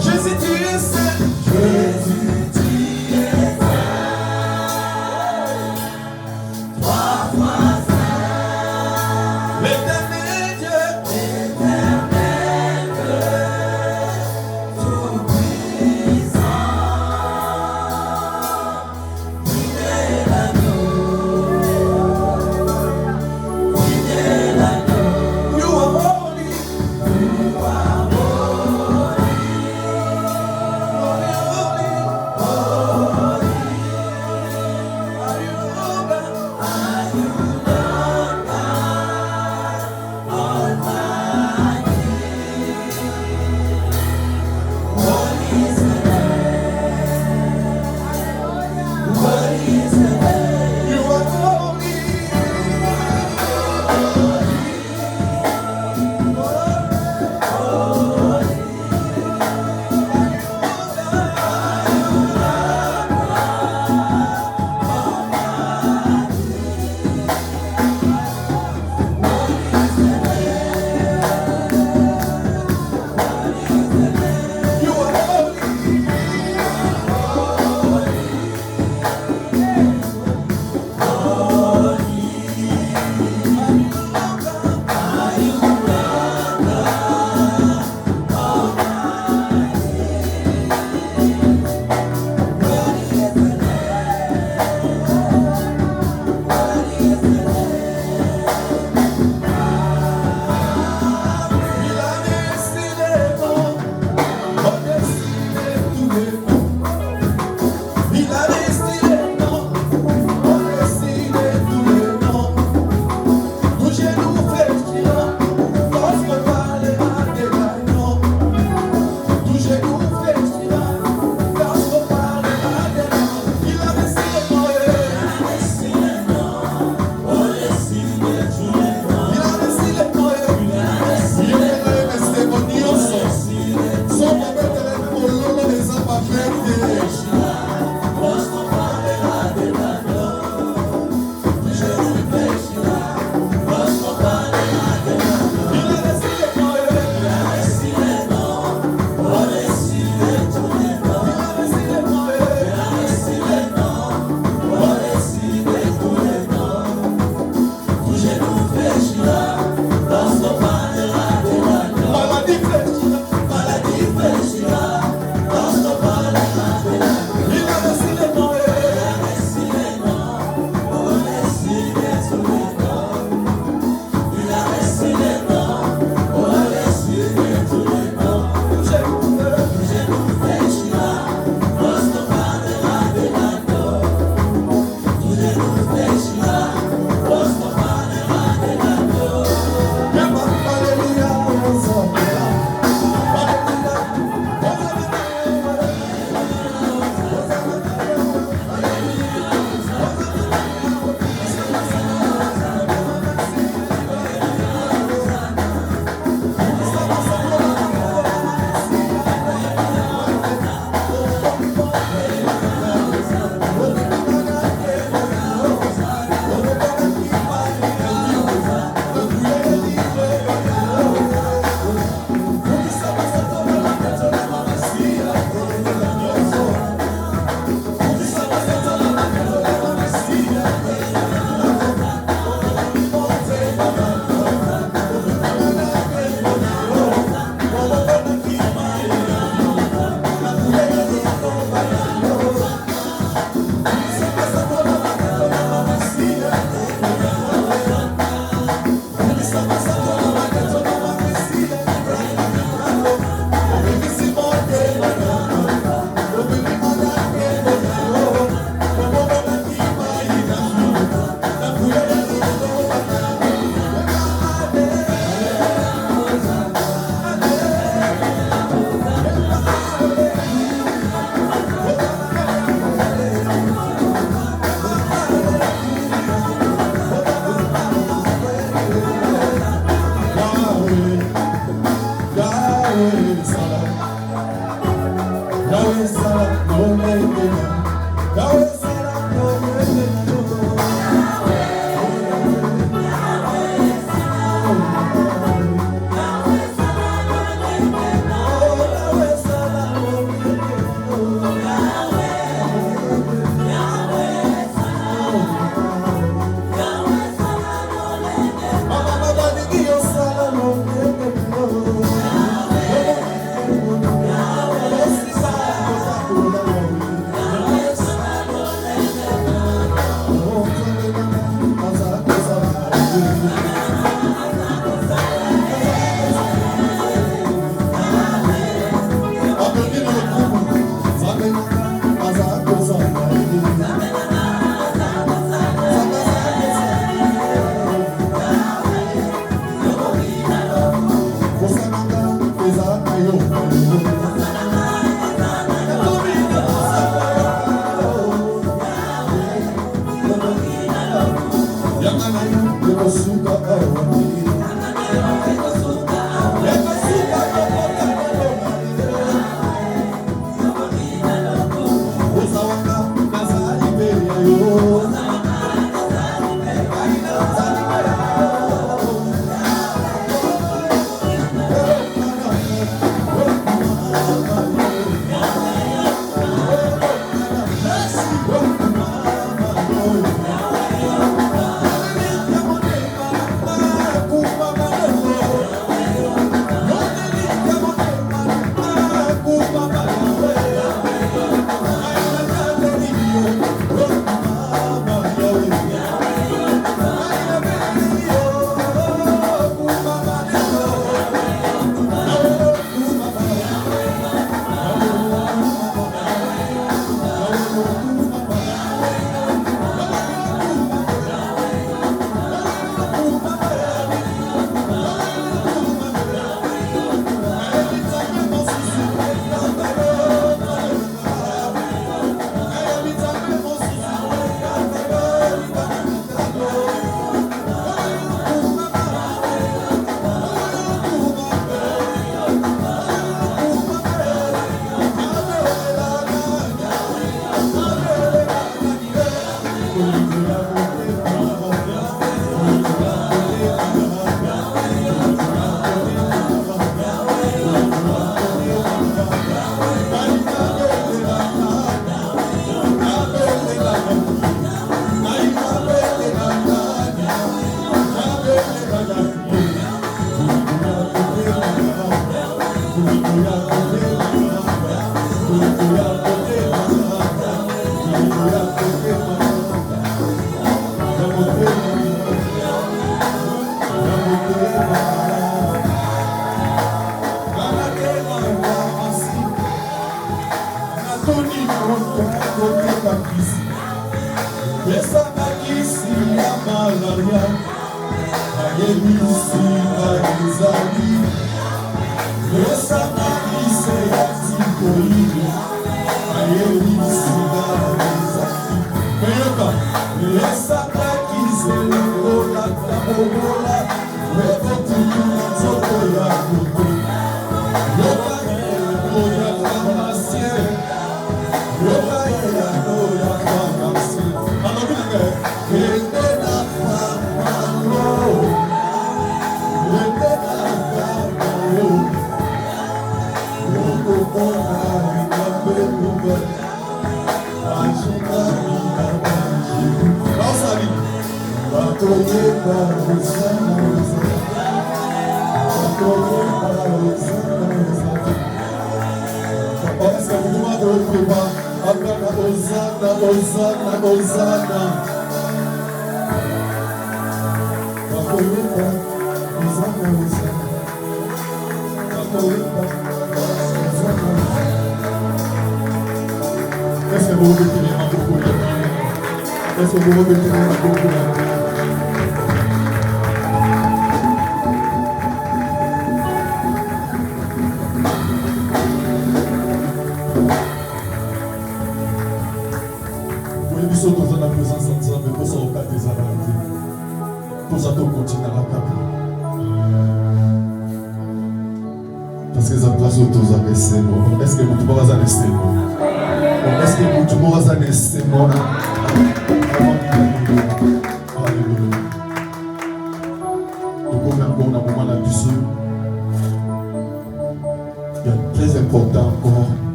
Jésus, tu es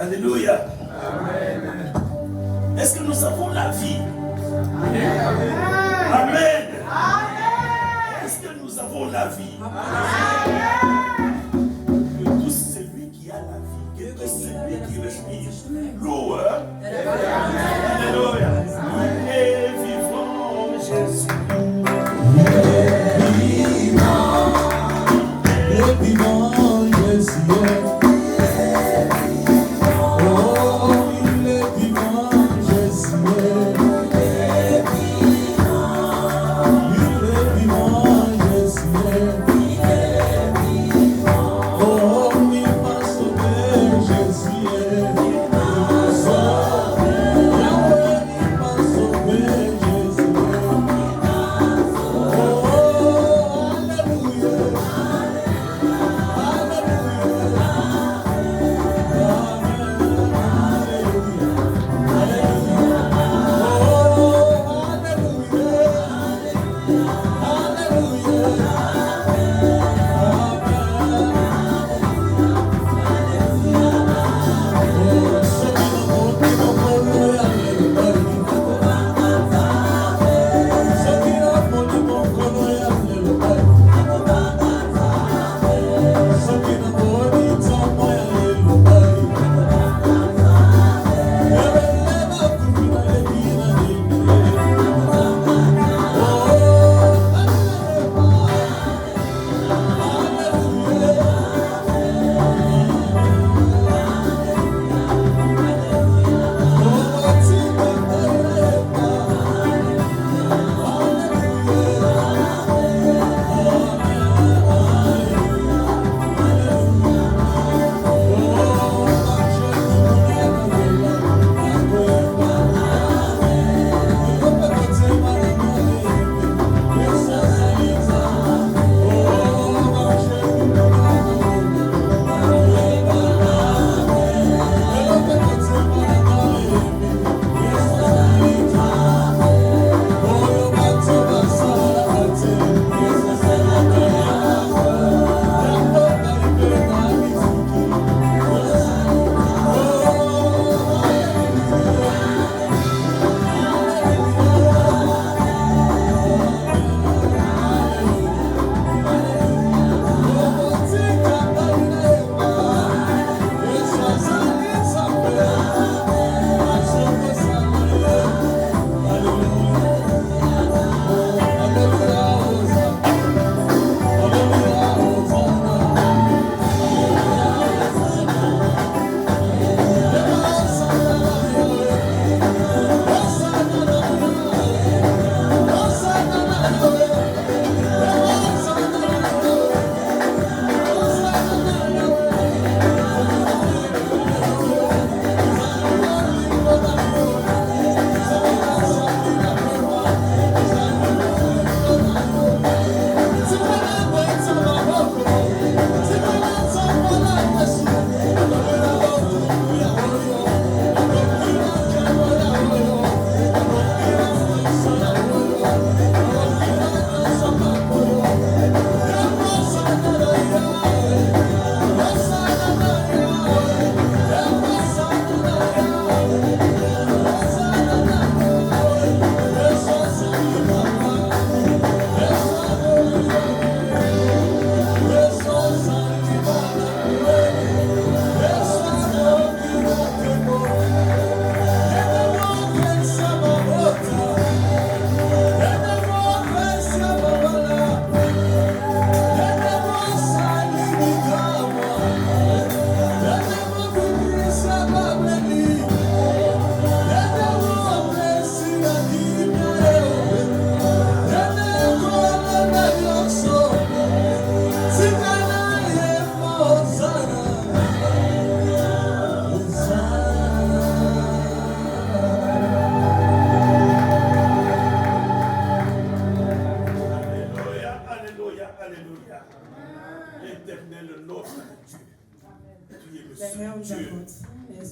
Alléluia. Amen. Est-ce que nous avons la vie? Amen. Amen. Est-ce que nous avons la vie? Amen. Que tout celui qui a la vie, que tout celui qui respire, l'eau, alléluia. Il est vivant, Jésus. Il est vivant, Jésus.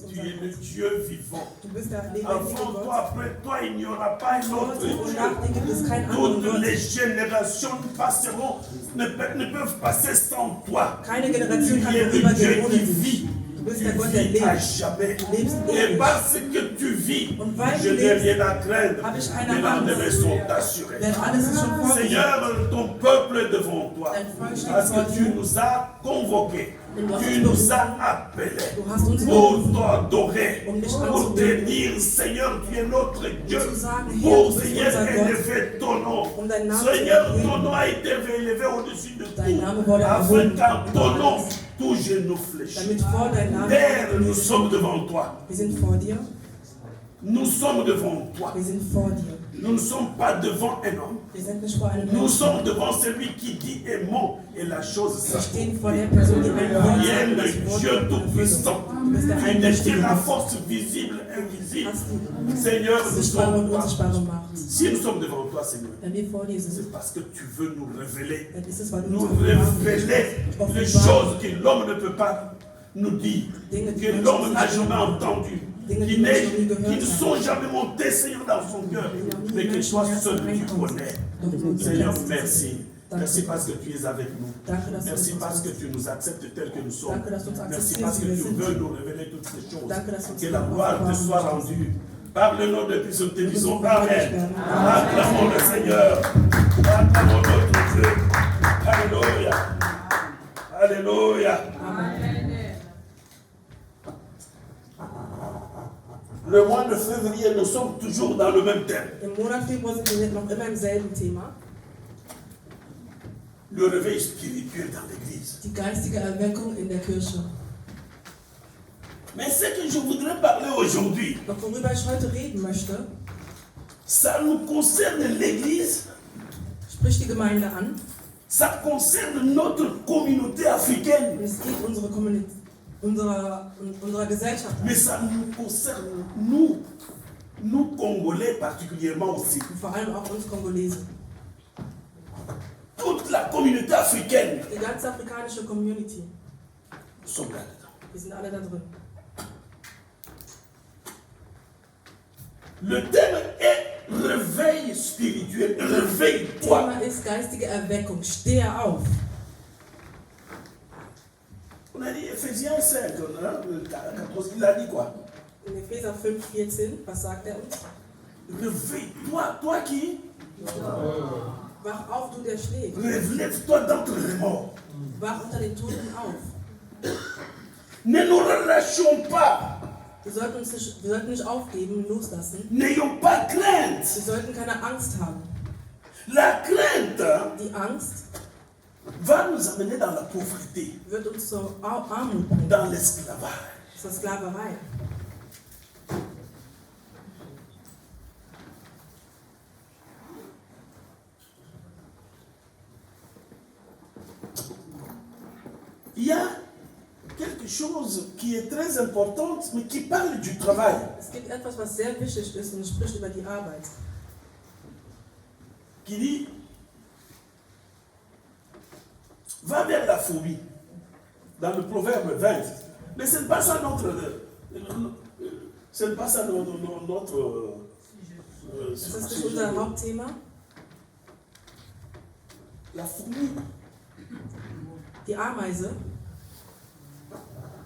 Tu es le Dieu vivant. Avant toi, après toi, il n'y aura pas un autre Dieu. Toutes les générations passeront, ne peuvent passer sans toi. Tu es le Dieu qui vit. bist der Gott, der vis à lebt. jamais. Du lebst Et ewig. parce que tu vis, Und weil je du n'ai lebst, rien à craindre. habe ich keine Les Angst. lendemains sont assurés. Denn alles ist schon vorgesehen. Seigneur, ton peuple est devant toi. Dein Volk steht Parce vor que tu dir. nous as convoqués. Und du hast Tu uns nous berufen. as appelés Du hast uns pour berufen, t'adorer, um dich pour te anzubeten. dire, Seigneur, tu es notre Dieu. zu sagen, Herr, Pour, du bist Seigneur, unser Gott. élever ton nom. Um deinen Namen zu Seigneur, erheben. ton nom a été élevé au-dessus de Dein tout. Name wurde Afin erhoben. qu'en ton nom, tout genou fléchit. Damit vor dein Name Père, nous sommes devant toi. Wir sind vor dir. Nous sommes devant toi. Wir sind vor dir. Nous ne sommes pas devant un homme. Wir sind nicht vor einem Nous Menschen. sommes devant celui qui dit aimons et la chose Wir stehen vor s'accomplit. der Person, die ein Wort Tu es sagt, le das Wort Dieu wird Tout-Puissant. erfüllt. Du bist der Tu Allmächtige détiens la Gott. force visible, invisible. Hast die Seigneur, nous sichtbare und sommes, unsichtbare Macht. si nous sommes devant toi, Seigneur, Wenn wir vor dir c'est sind, parce que tu veux nous révéler, dann ist es, weil du nous uns offenbaren révéler willst. les choses que l'homme ne peut pas nous dire, que l'homme n'a jamais entendu, qui ne sont jamais montées, Seigneur, dans son cœur, mais que toi seul tu connais. Seigneur, merci. Merci parce que tu es avec nous. Merci parce que tu nous acceptes tels que nous sommes. Merci parce que tu veux nous révéler toutes ces choses. Que la gloire te soit rendue. Par le nom de Christ, nous te disons Amen. Acclamons le Seigneur. Acclamons notre Dieu. Alléluia. Alléluia. Le mois de février, nous sommes toujours dans le même thème. Im Monat Februar sind wir noch immer im selben Thema. Le réveil spirituel dans l'église. Die geistige Erweckung in der Kirche. Mais ce que je voudrais parler aujourd'hui, Doch worüber ich heute reden möchte, ça nous concerne l'église, spricht die Gemeinde an. ça concerne notre communauté africaine, Und es geht unserer Gesellschaft an. mais ça nous concerne nous Congolais particulièrement aussi. Und vor allem auch uns Kongolesen. Toute la communauté africaine, Die ganze afrikanische Community. nous sommes là-dedans. Wir sind alle da drin. Le thème est réveil spirituel, réveille-toi. Thema ist geistige Erweckung. Stehe auf. On a dit Ephésiens 5, hein, le 14, il a dit quoi? In Epheser 5,14, was sagt er uns? Réveille-toi, toi qui? Wach auf, du der schläft. Relève-toi d'entre les morts. Wach unter den Toten auf. Ne nous relâchons pas. Wir sollten nicht aufgeben, loslassen. N'ayons pas crainte. Wir sollten keine Angst haben. La crainte Die Angst va nous amener dans la pauvreté, wird uns zur Armut bringen, dans l'esclavage. zur Sklaverei. Il y a quelque chose qui est très important, mais qui parle du travail. Es gibt etwas, was sehr wichtig ist und es spricht über die Arbeit. Qui dit, va vers la fourmi, dans le proverbe 20. Mais ce n'est pas ça notre... Ce n'est pas ça notre Das ist nicht unser Hauptthema. La fourmi, Die Ameise,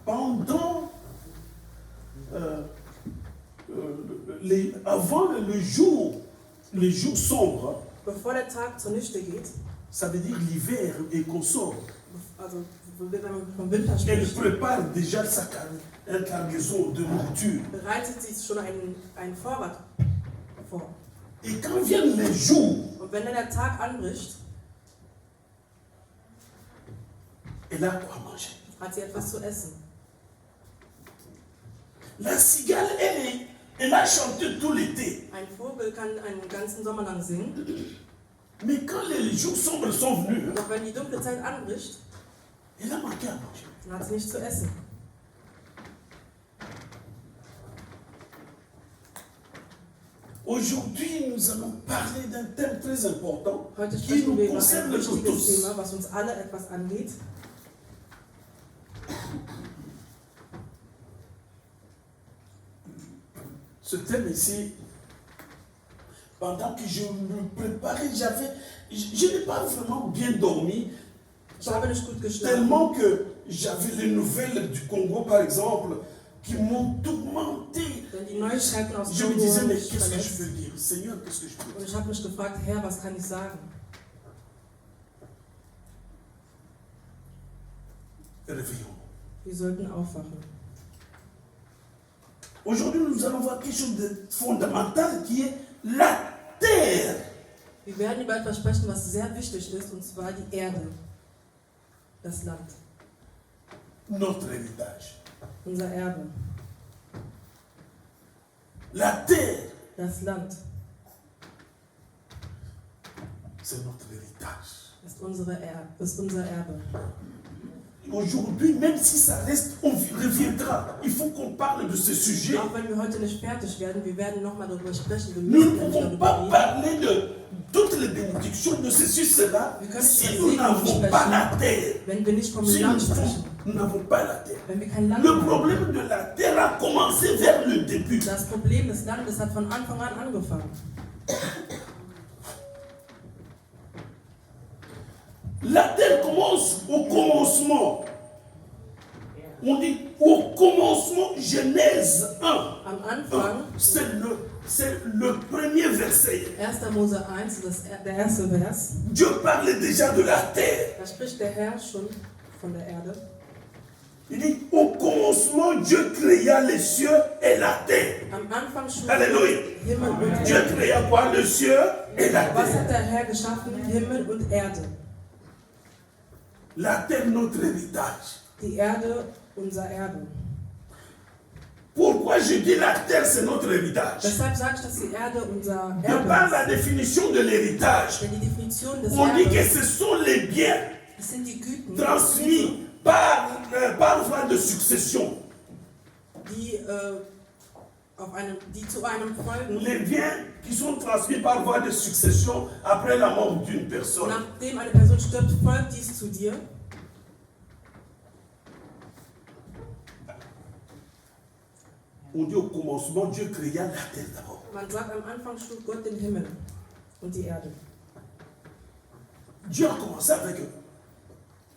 pendant, avant le jour sombre, bevor der Tag zunichte geht, ça veut dire l'hiver et qu'on sort. also wenn man vom Winter Elle spricht, prépare déjà sa cargaison de nourriture. bereitet sich schon einen Vorrat vor. Et quand viennent les jours, Und wenn dann der Tag anbricht, elle a quoi manger. hat sie etwas zu essen. La cigale, elle a chanté tout l'été. Ein Vogel kann einen ganzen Sommer lang singen, Mais quand les jours sombres sont venus, doch wenn die dunkle Zeit anbricht, elle a manqué à manger. dann hat sie nichts zu essen. Aujourd'hui, nous allons parler d'un thème très important Heute qui sprechen nous wir über ein concerne nous wichtiges tous. Thema, was uns alle etwas angeht. Ce thème ici, pendant que je me préparais, je n'ai pas vraiment bien dormi, Ich habe nicht gut geschlafen, tellement que j'avais les nouvelles du Congo, par exemple, qui m'ont tourmenté. Wenn die Neuigkeiten aus Je me Kongo disais, mais mich qu'est-ce que je verletzt. peux dire? Seigneur, qu'est-ce que je peux Und dire? ich habe mich gefragt, Herr, was kann ich sagen? Réveillons. Wir sollten aufwachen. Aujourd'hui, nous allons voir quelque chose de fondamental qui est la terre. Wir werden über etwas sprechen, was sehr wichtig ist, und zwar die Erde, das Land, Notre héritage. unser Erbe. La terre, Das Land c'est notre héritage. ist unser Erbe. Aujourd'hui, même si ça reste, on reviendra. Il faut qu'on parle de ce sujet. Auch wenn wir heute nicht fertig werden, wir werden nochmal darüber sprechen. Wir Nous ne müssen nämlich pouvons darüber pas reden. parler de toutes les bénédictions de ceci, cela, Wir können si nicht nous über n'avons Segen pas sprechen, la terre. wenn wir nicht vom Si Land sprechen. nous n'avons pas la terre. Wenn wir kein Land Le haben. problème de la terre a commencé vers le début. Das Problem des Landes hat von Anfang an angefangen. La terre commence au commencement. On dit au commencement, Genèse 1. Am Anfang, C'est le premier verset. 1. Mose 1, der erste Vers, Dieu parle déjà de la terre. da spricht der Herr schon von der Erde. Il dit au commencement, Dieu créa les cieux et la terre. Am Anfang schuf Alléluia. Himmel und Dieu Erde. créa quoi? Les cieux et la Was terre. hat der Herr geschaffen? Himmel und Erde. La terre, notre héritage. Die Erde, unser Erbe. Pourquoi je dis la terre, c'est notre héritage? Deshalb sage ich, dass die Erde unser De Erbe par ist. la définition de l'héritage, Denn die Definition des on dit que Erbes, ce sont les biens das sind die Güten, transmis par voie de succession. die, die zu einem folgen. Les biens qui sont transmis par voie de succession après la mort d'une personne. Nachdem eine Person stirbt, folgt dies zu dir. On dit au commencement, Dieu créa la terre d'abord. Man sagt, am Anfang schuf Gott den Himmel und die Erde. Dieu a commencé avec eux.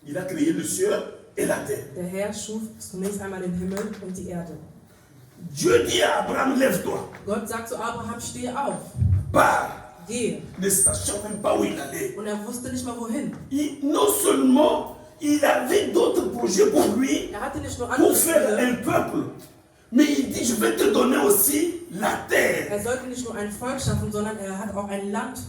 Il a créé le ciel et la terre. Der Herr schuf zunächst einmal den Himmel und die Erde. Dieu dit à Abraham, lève-toi. Gott sagt zu Abraham, steh auf, Pars. geh. Ne sachant même pas où il allait. Und er wusste nicht mal wohin. Non seulement il avait d'autres projets pour lui, Er hatte nicht nur pour andere faire Ziele, un peuple, mais il dit, je vais te donner aussi la terre. er sollte nicht nur ein Volk schaffen, sondern er hat auch ein Land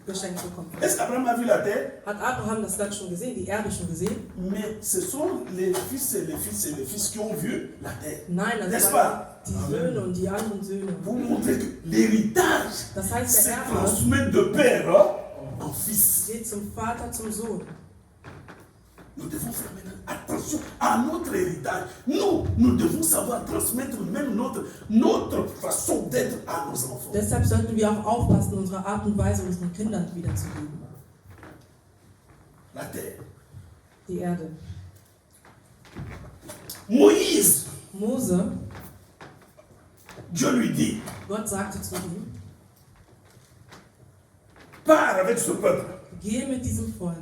geschenkt bekommen. Est-ce qu'Abraham a vu la terre? Hat Abraham das Land schon gesehen, die Erde schon gesehen? Mais ce sont les fils et les fils et les fils qui ont vu la terre. Nein, das N'est-ce waren pas? die Söhne und die anderen Söhne. Pour montrer que l'héritage Das heißt, se der Erbe transmet de père en fils. geht zum Vater, zum Sohn. Nous devons faire maintenant attention à notre héritage. Nous devons savoir transmettre même notre façon d'être à nos enfants. Deshalb sollten wir auch aufpassen, unsere Art und Weise unseren Kindern wiederzugeben. La terre. Die Erde. Moïse, Mose, Dieu lui dit, Gott sagte zu ihm, pars avec ce peuple. gehe mit diesem Volk.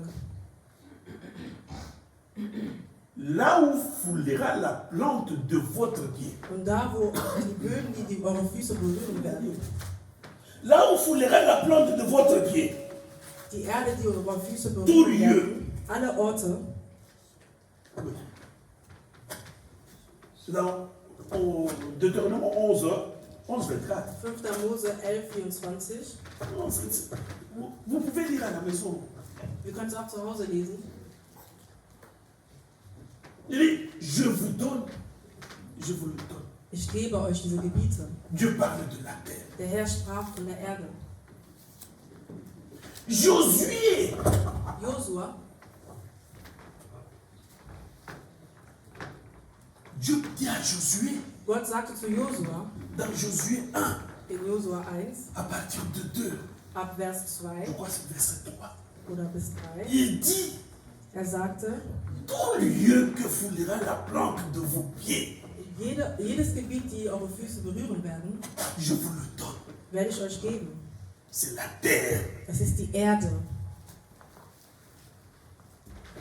Là où foulera la plante de votre pied. Und da, wo die Böden, die eure Füße berühren werden, Là où foulera la plante de votre pied. die Erde, die eure Füße Tout berühren lieu. werden, alle Orte, Dans Deutéronome 11, 24. 5. Mose 11, 24. Vous pouvez lire à la maison. Wir können es auch zu Hause lesen. Il dit, je vous donne, je vous le donne. Ich gebe euch diese Gebiete. Dieu parle de la terre. Der Herr sprach von der Erde. Josué, Josua, Dieu dit à Josué, Gott sagte zu Josua, dans Josué 1, in Josua 1, à partir de 2, ab Vers 2 je crois que c'est verset 3, oder bis 3, il dit, er sagte, tout lieu que foulera la plante de vos pieds, jedes Gebiet, die eure Füße berühren werden, je vous le donne. werde ich euch geben. C'est la terre. Das ist die Erde.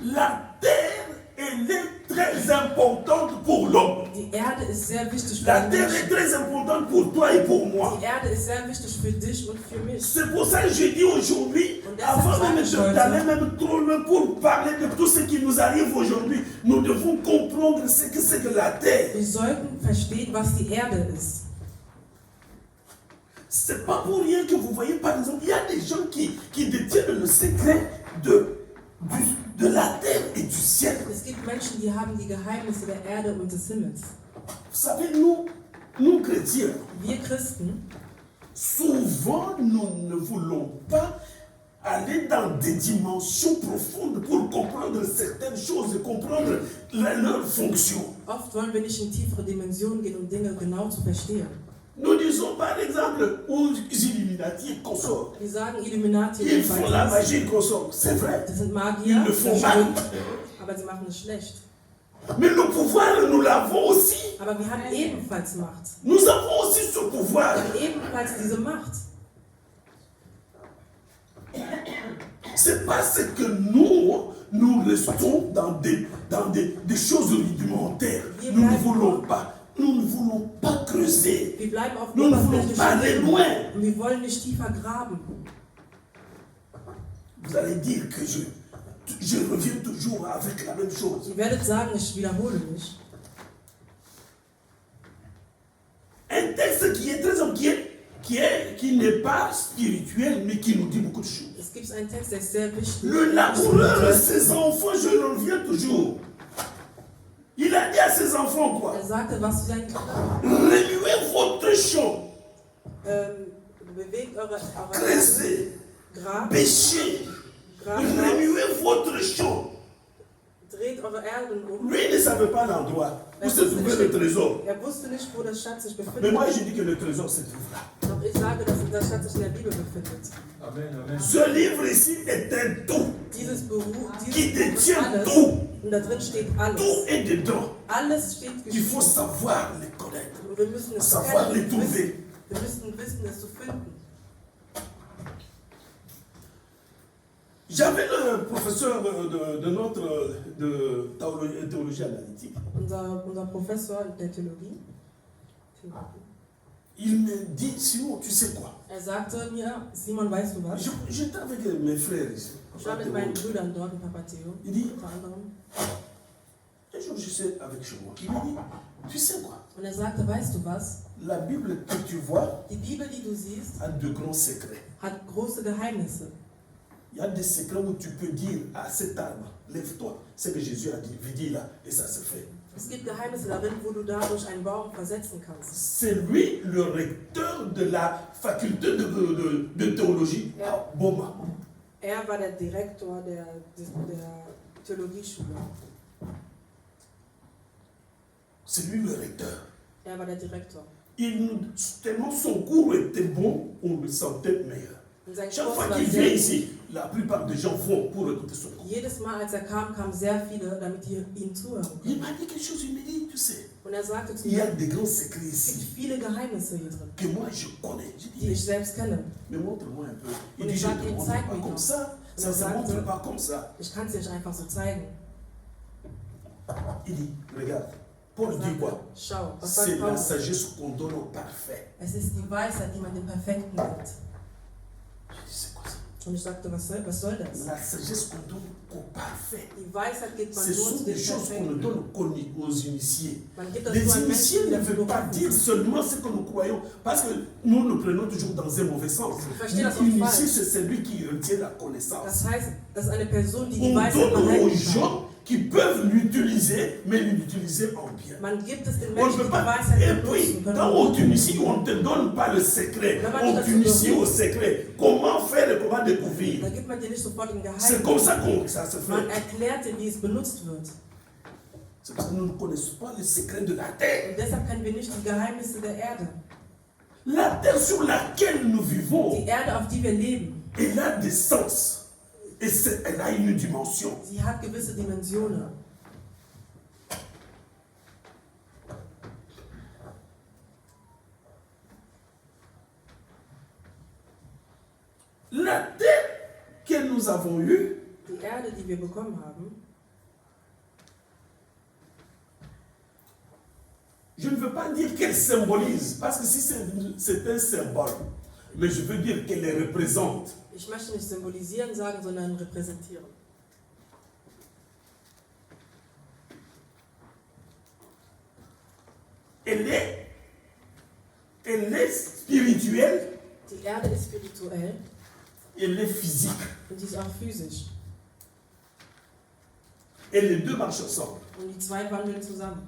La terre elle est très importante pour l'homme. Die Erde ist sehr wichtig für La den terre est Menschen. très importante pour toi et pour moi. Die Erde ist sehr wichtig für dich und für mich. C'est pour ça que je dis aujourd'hui, avant même d'aller même trop loin pour parler de tout ce qui nous arrive aujourd'hui, nous devons comprendre ce que c'est que la terre. Wir sollten verstehen, was die Erde ist. C'est pas pour rien que vous voyez, par exemple, il y a des gens qui détiennent le secret de la terre et du ciel. Es gibt Menschen, die haben die Geheimnisse der Erde und des Himmels. Vous savez, nous chrétiens, Wir Christen, souvent nous ne voulons pas aller dans des dimensions profondes pour comprendre certaines choses et comprendre leur fonction. oft wollen wir nicht in tiefere Dimensionen gehen, um Dinge genau zu verstehen. Nous disons par exemple aux Illuminati et consorts, Wir sagen Illuminati ils und font la magie et consorts, c'est vrai. Das sind Magier, Ils le font mal. aber sie machen es schlecht. Mais le pouvoir, nous l'avons aussi. Aber wir haben ebenfalls Macht. Nous avons aussi ce pouvoir. Wir haben ebenfalls diese Macht. C'est parce que nous restons dans des choses rudimentaires. Nous ne voulons pas. Nous ne voulons pas creuser. Wir bleiben auf Nous ne voulons pas aller loin. und wir wollen nicht tiefer graben. Vous allez dire que je reviens toujours avec la même chose. Ihr werdet sagen, ich wiederhole mich. Un texte qui est très qui n'est pas spirituel, mais qui nous dit beaucoup de choses. Es gibt einen Text, der ist sehr wichtig. Le laboureur, ses enfants, je reviens toujours. Il a dit à ses enfants quoi? Sagte was zu seinen Kindern. Remuez votre champ, Bewegt eure creusez, Grab, pêchez, remuez votre champ. dreht eure Erden um. Lui ne savait pas l'endroit où se trouvait le trésor. Wusste nicht, wo der Schatz sich befindet. Mais moi je dis que le trésor se trouve là. Doch ich sage, dass der Schatz sich in der Bibel befindet. Amen, amen. Ce livre ici est un tout Dieses Buch qui ist détient alles. tout. Und da drin steht alles. Tout est dedans. Alles steht Il faut geschrieben. savoir les connaître, Und wir müssen es savoir kennen, les trouver. wir müssen wissen, es zu finden. J'avais le professeur de notre théologie analytique. Unser Professor der Theologie, Il me dit, Simon, tu sais quoi? sagte mir, Simon, weißt du was? J'étais avec mes frères ici. Ich war mit meinen Brüdern dort in Papateo, Il dit, unter anderem. un jour je suis avec chez moi. Il me dit, tu sais quoi? Und sagte, weißt du was? La Bible que tu vois Die Bibel, die du siehst, a de grands secrets. hat große Geheimnisse. Il y a des secrets où tu peux dire à cet arbre, lève-toi. C'est ce que Jésus a dit, dis là, et ça se fait. Es gibt Geheimnisse darin, wo du dadurch einen Baum versetzen kannst. C'est lui le recteur de la faculté de théologie à Boma. War der Direktor der Theologieschule. C'est lui le recteur. War der Direktor. Tellement son cours était bon, on le sentait meilleur. Chaque fois qu'il vient ici, la plupart des gens vont pour écouter son cours. Jedes Mal, als kam, kamen sehr viele, damit die ihm zuhören. Il m'a dit quelque chose, il me dit, tu sais, Und sagte zu il y a mir, des grands secrets es gibt ici viele Geheimnisse hier drin, que moi je connais. Je die dis, ich selbst kenne. mais montre-moi un peu. Il Und dit, ich je ne sagte te ihm, montre zeig pas mir comme doch. ça, ça ne se montre pas comme ça. Ich kann es dir nicht einfach so zeigen. Il dit, regarde, Paul dit quoi? Schau, was C'est sagt la Paulus? sagesse qu'on donne au parfait. Es ist die Weisheit, die man dem Perfekten gibt. Je dis, c'est quoi ça? Und ich sagte, was soll das? La sagesse qu'on donne au parfait. Die Weisheit gibt man Ce nur sont zu des den choses qu'on ne Perfekten. donne qu'aux initiés. Man gibt das Les nur an initiés Menschen, die ne dafür veulent pas berufen dire sind. seulement ce que nous croyons, parce que nous nous prenons toujours dans un mauvais sens. verstehe das auch L'initié, falsch. c'est celui qui retient la connaissance. Das heißt, das ist eine Person, die die On Weisheit donne aux behalten kann. gens qui peuvent l'utiliser, mais l'utiliser en bien. Man gibt es den On ne Menschen, peut die die pas. Weisheit Et benutzen puis, können. quand on t'initie, on ne te donne pas le secret. On t'initie au secret. Comment faire et comment découvrir. Da gibt man dir nicht sofort den C'est comme Geheimnis. ça que ça se Man fait. erklärt dir, wie es benutzt wird. C'est parce que nous ne connaissons pas le secret de la terre. Und deshalb kennen wir nicht die Geheimnisse der Erde. La terre sur laquelle nous vivons, Die Erde, auf die wir leben, elle a des sens. Et elle a une dimension. sie hat gewisse Dimensionen. La terre que nous avons eue, Die Erde, die wir bekommen haben, Je ne veux pas dire qu'elle symbolise, parce que si c'est un symbole, mais je veux dire qu'elle les représente. Ich möchte nicht symbolisieren sagen, sondern repräsentieren. Elle est spirituelle, Die Erde ist spirituell elle est physique. und die ist auch physisch. Et les deux marchent ensemble. Und die zwei wandeln zusammen.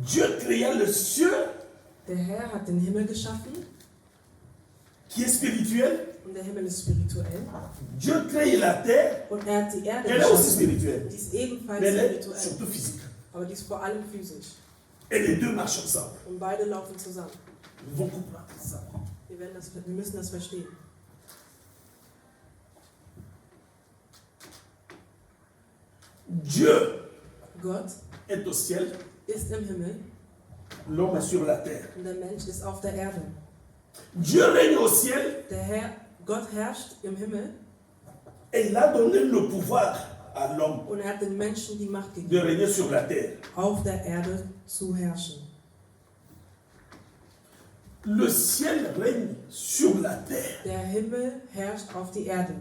Dieu créa le ciel, Der Herr hat den Himmel geschaffen qui est spirituel. und der Himmel ist spirituell. Dieu crée la terre, Und er hat die Erde elle est aussi geschaffen. spirituelle. Die ist ebenfalls Mais elle est spirituell. surtout physique. Aber die ist vor allem physisch. Et les deux marchent ensemble. Und beide laufen zusammen. Nous devons comprendre ça. Wir müssen das verstehen. Dieu Gott est au ciel, ist im Himmel l'homme est sur la terre. und der Mensch ist auf der Erde. Dieu règne au ciel Gott herrscht im Himmel et il a donné le pouvoir à l'homme und er hat den Menschen die Macht de gegeben, régner sur la terre. auf der Erde zu herrschen. Le ciel règne sur la terre. Der Himmel herrscht auf die Erde.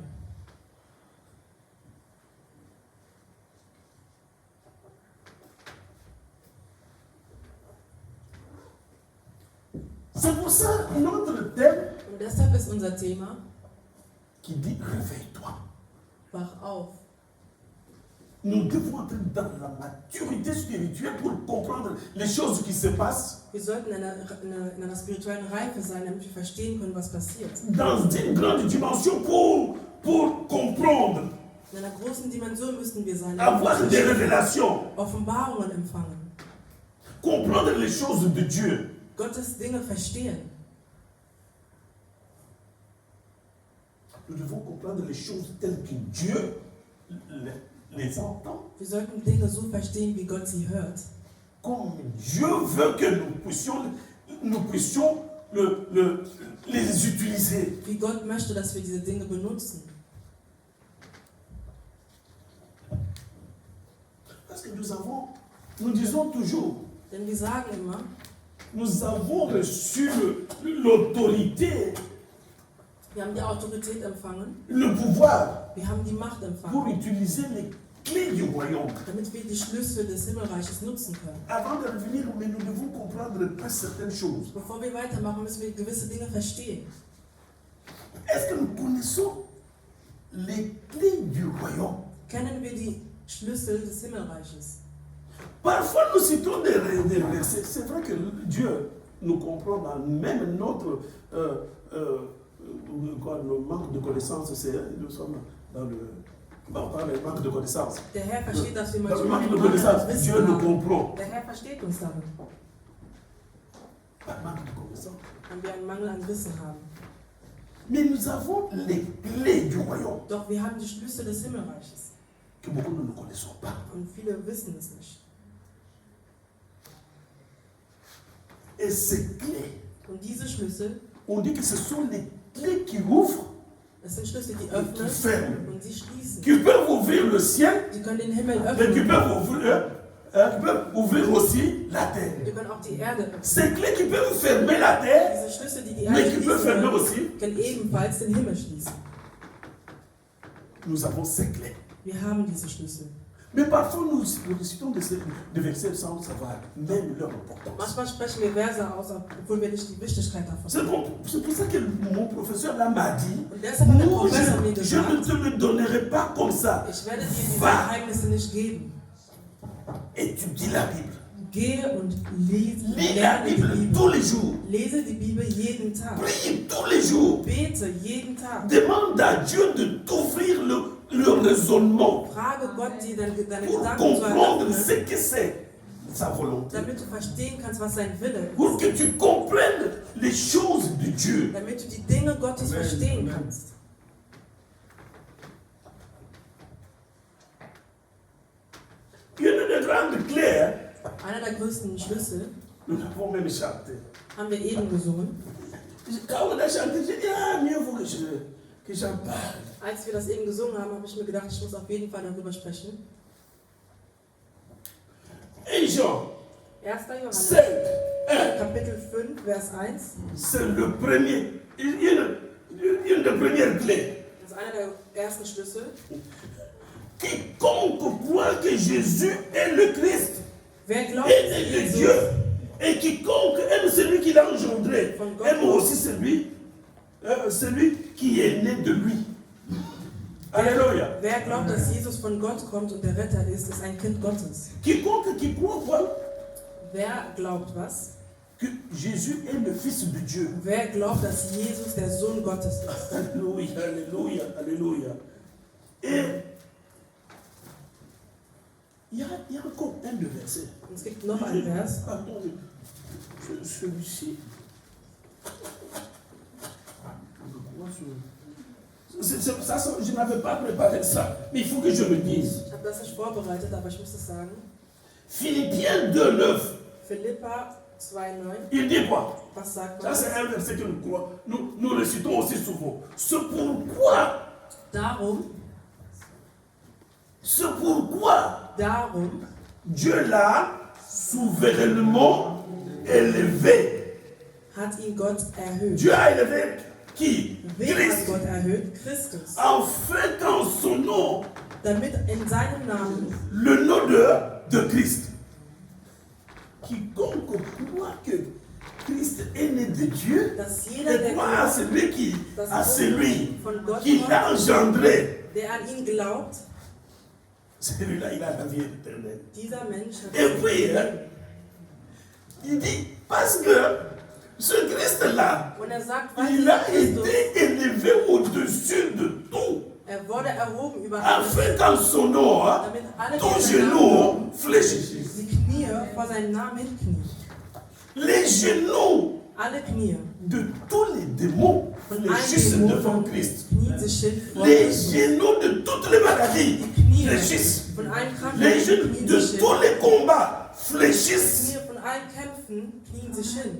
C'est pour ça notre thème Und deshalb ist unser Thema, qui dit réveille-toi. wach auf. Nous devons entrer dans la maturité spirituelle pour comprendre les choses qui se passent Wir sollten in einer spirituellen Reife sein, damit wir verstehen können, was passiert. dans une grande dimension pour comprendre, In einer großen Dimension müssten wir sein, avoir damit des wir révélations, Offenbarungen empfangen, comprendre les choses de Dieu. Gottes Dinge verstehen. Nous devons comprendre les choses telles que Dieu les entend. Wir sollten Dinge so verstehen, wie Gott sie hört. Comme Dieu veut que nous puissions les utiliser. Wie Gott möchte, dass wir diese Dinge benutzen. Parce que nous disons toujours, Denn wir sagen immer, nous avons reçu l'autorité, wir haben die Autorität empfangen, le pouvoir wir haben die Macht pour empfangen, utiliser les clés du royaume. damit wir die Schlüssel des Himmelreiches nutzen können. Avant de revenir, mais nous devons comprendre pas certaines choses. Bevor wir weitermachen, müssen wir gewisse Dinge verstehen. Est-ce que nous connaissons les clés du royaume? Kennen wir die Schlüssel des Himmelreiches? Parfois, nous citons des versets. C'est vrai que Dieu nous comprend dans même notre le manque de connaissances. Nous sommes dans le manque de connaissances. Der Herr versteht, dass wir Dans le manchmal manque de einen Mangel connaissances, an Dieu Wissen nous haben. comprend. Der Herr versteht uns darin, Par manque de connaissances. wenn wir einen Mangel an Wissen haben. Mais nous avons les clés du royaume Doch wir haben die Schlüssel des Himmelreiches. que beaucoup ne connaissons pas. Und viele wissen es nicht. Et ces clés, Und diese Schlüssel, on dit que ce sont les clés qui ouvrent, das sind Schlüssel, die qui öffnen ferment, und sie schließen. qui peuvent ouvrir le ciel, Die können den Himmel mais qui öffnen. peuvent ouvrir aussi la terre. Wir können auch die Erde öffnen. Ces clés qui peuvent fermer la terre, Diese Schlüssel, die die mais Erde qui peuvent schließen fermer können, aussi. können ebenfalls den Himmel schließen. Nous avons ces clés. Wir haben diese Schlüssel. Mais parfois, nous récitons des versets sans savoir même leur importance. Manchmal sprechen wir Verse aus, obwohl wir nicht die Wichtigkeit davon C'est haben. pour ça que mon professeur là m'a dit, Und deshalb hat der non, Professor mir je ne gesagt, te le donnerai pas comme ça. ich werde dir diese Va, Geheimnisse nicht geben. étudie la Bible. Gehe und Lis la lerne die Bible Bibel. tous les jours. Lese die Bibel jeden Tag. Prie tous les jours. Bete jeden Tag. Demande à Dieu de t'ouvrir le raisonnement Frage Gott, dir deine pour Gedanken zu comprendre eröffnen, ce que c'est sa volonté. damit du verstehen kannst, was sein Wille Pour ist. que tu comprennes les choses de Dieu. Damit du die Dinge Gottes verstehen kannst. Une des grandes clés, Einer der größten Schlüssel, nous l'avons même chanté. haben wir eben gesungen. Quand on a chanté, j'ai dit, ah, mieux vaut que j'en parle. Als wir das eben gesungen haben, habe ich mir gedacht, ich muss auf jeden Fall darüber sprechen. Et Jean, Johannes 5, 1. Kapitel 5, Vers 1. C'est le premier, une des premières clés. Das ist einer der ersten Schlüssel. Quiconque croit que Jésus est le Christ, Wer glaubt, est dass né de Jesus Dieu, et quiconque aime celui qui l'a engendré, aime aussi celui qui est né de lui. Alléluia. Wer glaubt, dass Jesus von Gott kommt und der Retter ist, ist ein Kind Gottes. Quiconque qui croit quoi? Wer glaubt was? Que Jésus est le Fils de Dieu. Wer glaubt, dass Jesus der Sohn Gottes ist? Alléluia, alléluia, alléluia. Et il y a encore un de versets. Es gibt noch ein Vers. Attendez, celui-ci. Je n'avais pas préparé ça, mais il faut que je le dise. Ich habe das nicht vorbereitet, aber ich muss es sagen. Philippiens 2,9. Philippa 2,9. Il dit quoi? Was sagt Ça, man? c'est un verset que nous récitons aussi souvent. C'est pourquoi Darum Dieu l'a souverainement élevé. hat ihn Gott erhöht. Dieu a élevé qui? Wen hat Christ. Gott erhöht? Christus. Afin qu'en son nom, Damit in seinem Namen le nom de Christ. Quiconque croit que Christ est né de Dieu, dass jeder, et der croit à glaubt, celui von Gott qui kommt, l'a engendré, der an ihn glaubt, celui-là, il a la vie éternelle. dieser Mensch hat Et puis, il dit, parce que ce Christ-là, Und sagt, weil il dieser a Christus, été élevé au-dessus de tout, wurde erhoben über alles, afin qu'en son nom, damit alle, tout die seinen Namen genou fléchisse. die Knie vor seinem Namen hinknien. Les genoux Alle Knie de tous les démons von fléchissent allen devant Dämonen Christ. knien sich hin vor Les Christus. genoux de toutes les maladies Die Knie fléchissent. von allen Les genoux Krankheiten knien de sich hin. tous les combats Die fléchissent. Knie von allen Kämpfen knien sich hin.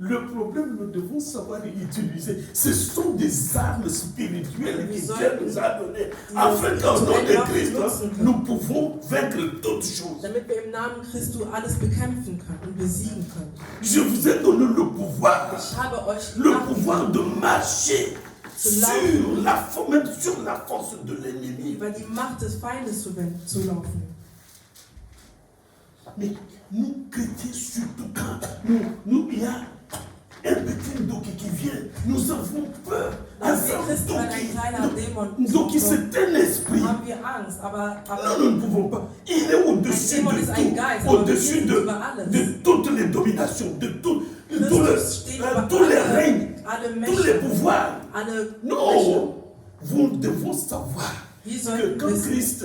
Le problème, nous devons savoir les utiliser. Ce sont des armes spirituelles que Dieu nous a données. Afin qu'au nom de Christ, nous pouvons vaincre toutes choses. Damit wir im Namen Christi alles bekämpfen können und besiegen können. Je vous ai donné le pouvoir. Ich habe euch die Le Macht pouvoir gegeben, de marcher même sur la force de l'ennemi. über die Macht des Feindes zu laufen. Mais nous, chrétiens, surtout quand il y a un petit doki qui vient, nous avons peur. Donc c'est un esprit. Haben wir Angst, aber Nous ne pouvons pas. Il est au-dessus Dämon de ist ein Geist, tout, aber au-dessus wir sind über alles. de toutes les dominations, de Christus steht über tous les règnes, alle tous les Mächte, pouvoirs. alle Mächte. Non, vous devez savoir Wir que sollten quand wissen, Christ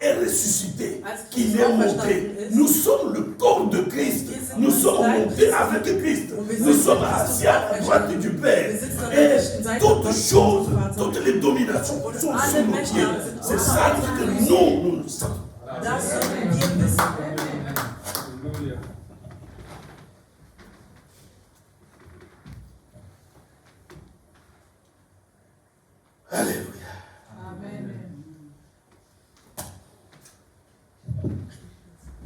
est ressuscité, Als qu'il Christus est monté, auferstanden ist, nous sommes le corps de Christ. wir sind Nous das sommes Leib montés Christi. avec Christ. Und wir Nous sind sommes mit Christus assis à la droite auferstanden. du Père. Wir sitzen an der rechten Et Seite toutes Gottes choses, Vater. toutes les dominations Und sont alle sous nos Mächte pieds. sind C'est unter ça unseren que Füßen. nous le savons. Das sollten wir wissen. Alléluia. Amen.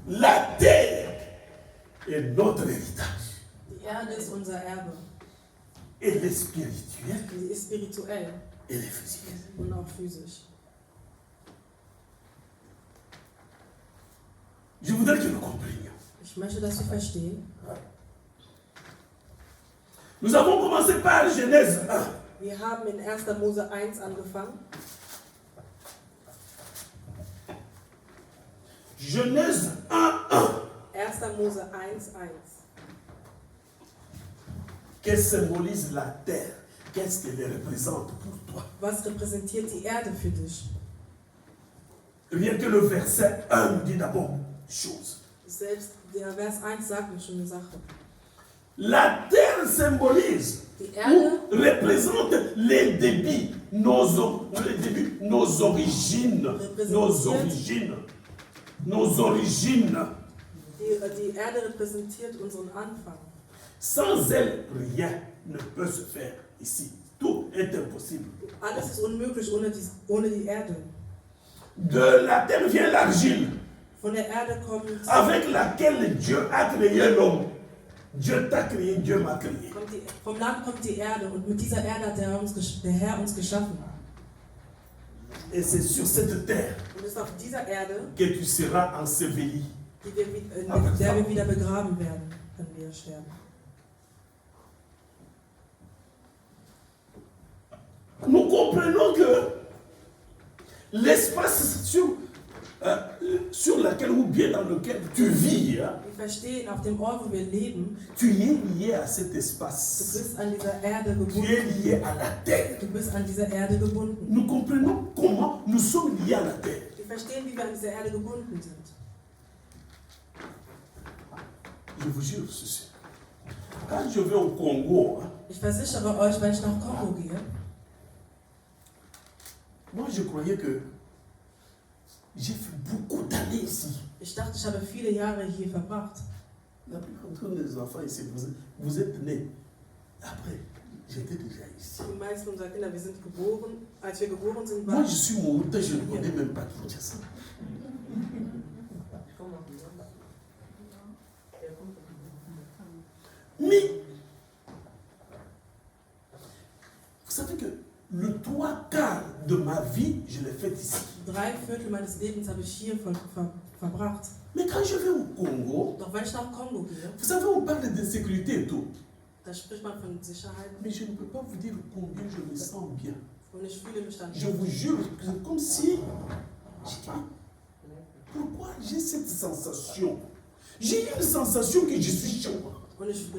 La terre est notre héritage. Die Erde ist unser Erbe. Elle est spirituelle Sie ist spirituell et elle est physique. und auch physisch. Je voudrais que nous comprenions. Ich möchte, dass wir verstehen. Nous avons commencé par Genèse 1. Wir haben in 1. Mose 1 angefangen. Genèse 1, 1. Mose 1, 1. Qu'elle symbolise la terre. Qu'est-ce qu'elle représente pour toi? Was repräsentiert die Erde für dich? Eh bien que le verset 1 nous dit d'abord une chose. Selbst der Vers 1 sagt mir schon eine Sache. La terre symbolise Die Erde ou représente les débuts, nos origines. Die Erde repräsentiert unseren Anfang. Sans elle, rien ne peut se faire ici. Tout est impossible. Alles ist unmöglich ohne die Erde. De la terre vient l'argile. Von der Erde kommt, avec laquelle Dieu a créé l'homme. Dieu t'a créé, Dieu m'a créé. vom Land kommt die Erde und mit dieser Erde hat der Herr uns geschaffen. Et c'est sur cette terre Und es ist auf dieser Erde, que tu seras enseveli. in der wir wieder begraben werden, wenn wir sterben. Nous comprenons que l'espace sur lequel ou bien dans lequel tu vis, hein, Wir verstehen, auf dem Ort, wo wir leben, tu es lié à cet du espace. bist an dieser Erde Tu gebunden. es lié à la terre. Du bist an dieser Erde gebunden. Nous comprenons comment nous sommes liés à la terre. Wir verstehen, wie wir an dieser Erde gebunden sind. Je vous jure ceci. Quand je vais au Congo, hein, Ich versichere euch, wenn ich nach Kongo gehe, moi je croyais que j'ai fait beaucoup d'années ici. ich dachte, ich habe viele Jahre hier verbracht. La plupart des enfants ici, vous êtes nés. Après, j'étais déjà ici. Die meisten unserer Kinder, wir sind geboren, als wir geboren sind, Moi waren je suis monté, je ne connais même pas Kinshasa. Mais, vous savez que le 3/4 de ma vie, je l'ai fait ici. 3/4 meines Lebens habe ich hier verbracht. Mais quand je vais au Congo, Doch wenn ich nach Kongo gehe, vous savez, on parle de sécurité et tout. da spricht man von Sicherheit Mais je ne peux pas vous dire combien je me sens bien. und ich fühle mich dann. Je vous jure, c'est comme si... Pourquoi j'ai cette sensation? J'ai une sensation que je suis chez moi. Und ich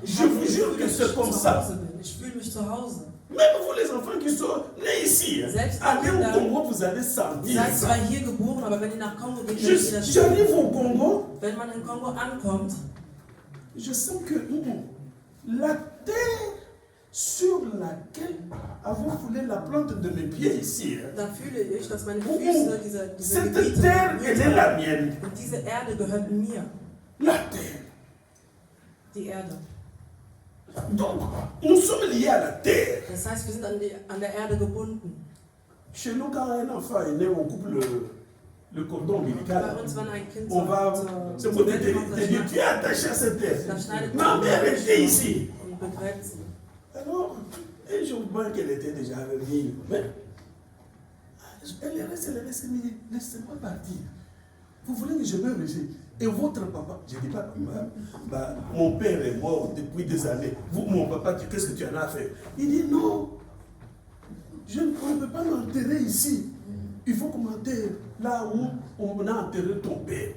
Je vous jure que c'est comme ça. Ich fühle mich zu Hause. Même vous les enfants qui sont nés ici, allez au Congo, vous allez Ihr sentir seid ça. zwar hier geboren, aber wenn ihr nach Kongo geht, werdet ihr das spüren. J'arrive au Congo, Wenn man in Kongo ankommt, je sens que la terre sur laquelle avait foulé la plante de mes pieds ici, dann fühle ich, dass meine Füße diese cette Gebiete terre, elle est la berührt mienne. haben. Und diese Erde gehört mir, La terre. die Erde. Donc, nous sommes liés à la terre. Das heißt, wir sind an der Erde gebunden. Chez nous, quand un enfant est né, on coupe le cordon ombilical. Bei uns, wenn ein Kind On va, c'est pour te dire, tu es attaché à cette terre. Ma mère était ici. und begräbt sie. Alors, un jour, moi, qu'elle était déjà venue, mais elle est restée, mais laissez-moi partir. Vous voulez que je meure ici? Et votre papa, je dis pas, mon père est mort depuis des années. Vous, mon papa, qu'est-ce que tu en as fait? Il dit non, on ne peut pas m'enterrer ici. Il faut qu'on m'enterre là où on a enterré ton père.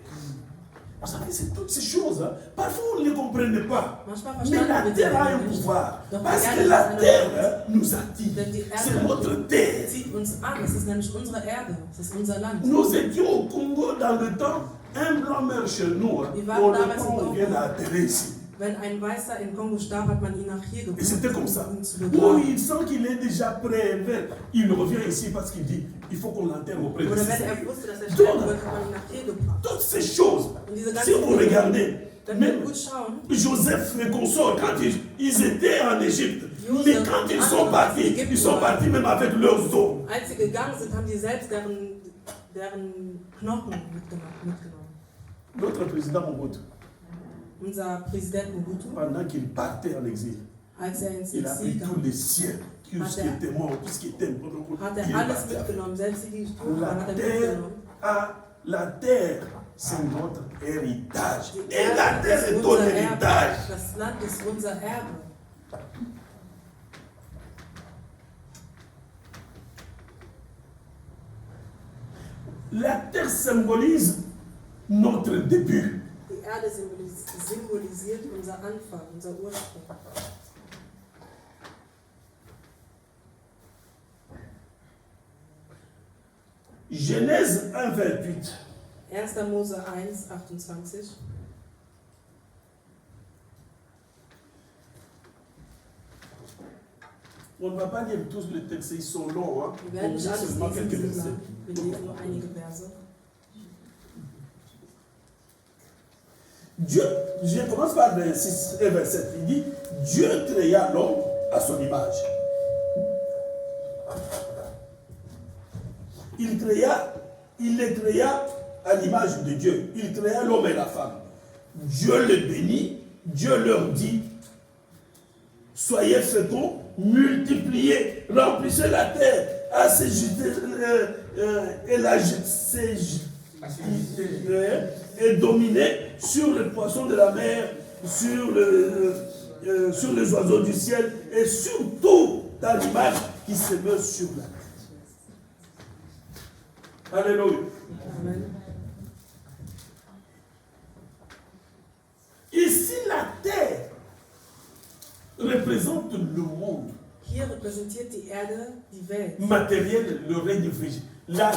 Vous savez, c'est toutes ces choses. Hein. Parfois, on ne les comprenait pas. Mais la terre a un pouvoir. Parce que la terre nous attire. C'est notre terre. Zieht uns an, es ist nämlich unsere Erde, es ist unser Land. Nous étions au Congo dans le temps, un blanc meurt chez nous. Hein. On vient d'enterrer ici. Wenn ein Weißer in Kongo starb, hat man ihn nach hier gebracht. Et c'était comme ça. Um zu Où begraben. il sent qu'il est déjà prêt, il revient ici parce qu'il dit il faut qu'on l'enterre auprès de Oder wenn César. wusste, dass sterben wird, hat man ihn nach hier gebracht. Toutes ces choses, Und diese si vous regardez, wenn wir même gut schauen, Joseph et consorts, quand ils étaient en Égypte, Joseph, mais quand ils sont partis même avec leurs os. als sie gegangen sind, haben die selbst deren Knochen mitgenommen. Notre président Mobutu, Unser Präsident Mobutu, pendant qu'il partait en exil, als ins il a pris Exil tous kam, les siens, tout ce qui était mort, tout ce qui était mort. hat Il est alles parti. mitgenommen, selbst die tot waren, hat mitgenommen. La terre, c'est notre héritage. Die Et la terre est ton unser Erbe. héritage. Das Land ist unser Erbe. La terre symbolise notre début. Die Erde symbolisiert unser Anfang, unser Ursprung. Genèse 1,28. 1. Mose 1, 28. On ne va pas lire tous les textes, ils sont longs. Hein? Wir werden On nicht lit alles seulement lesen, quelques diese versets. lang. Wir lesen nur einige Verse. Dieu, je commence par verset 6 et verset 7. Il dit Dieu créa l'homme à son image. Il les créa à l'image de Dieu. Il créa l'homme et la femme. Dieu les bénit, Dieu leur dit, soyez féconds, multipliez, remplissez la terre, et dominez sur les poissons de la mer, sur les oiseaux du ciel et sur tout animal qui se meut sur la terre. Alléluia. Amen. Ici, la terre représente le monde Hier repräsentiert die Erde die Welt. matériel, le règne végétal.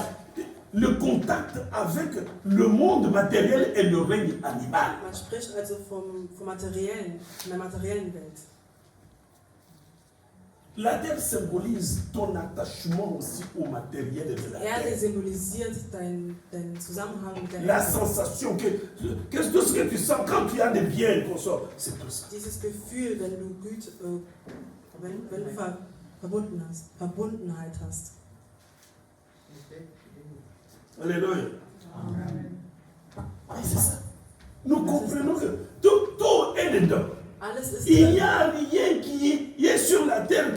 Le contact avec le monde matériel et le règne animal. Man spricht also vom Materiellen, von der materiellen Welt. La terre symbolise ton attachement aussi au matériel de la Erde terre. symbolisiert deinen Zusammenhang mit der La Erde. sensation que tout ce que tu sens quand tu as des biens qu'on sort, c'est tout ça. Dieses Gefühl, wenn du wenn du Verbundenheit hast. Alléluia. Et c'est ça. Nous comprenons que tout est dedans. Alles ist Il n'y drin. a rien qui est sur la terre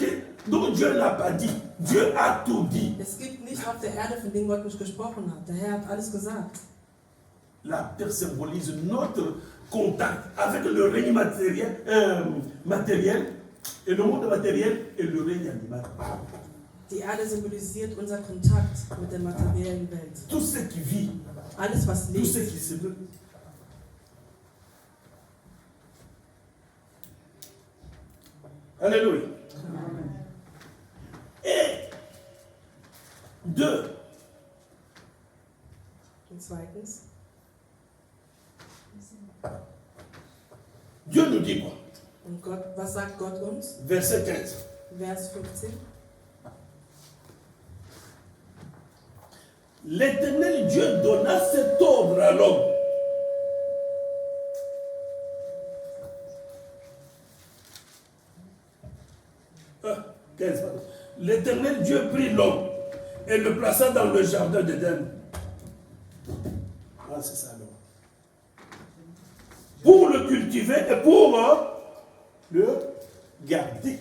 dont Dieu n'a pas dit. Dieu a tout dit. Es gibt nichts auf der Erde, von dem Gott nicht gesprochen hat. Der Herr hat alles gesagt. La terre symbolise notre contact avec le règne matériel et le monde matériel et le règne animal. Die Erde symbolisiert unser Kontakt mit der materiellen Welt. Tout ce qui vit, Alles, was tout ce lebt. qui se veut. Alléluia. Et deux, Und zweitens, Dieu nous dit quoi? und Gott, was sagt Gott uns? Verset 15. Vers 15. L'Éternel Dieu donna cet ordre à l'homme. L'Éternel Dieu prit l'homme et le plaça dans le jardin d'Éden. Ah, c'est ça alors. Pour le cultiver et pour le garder.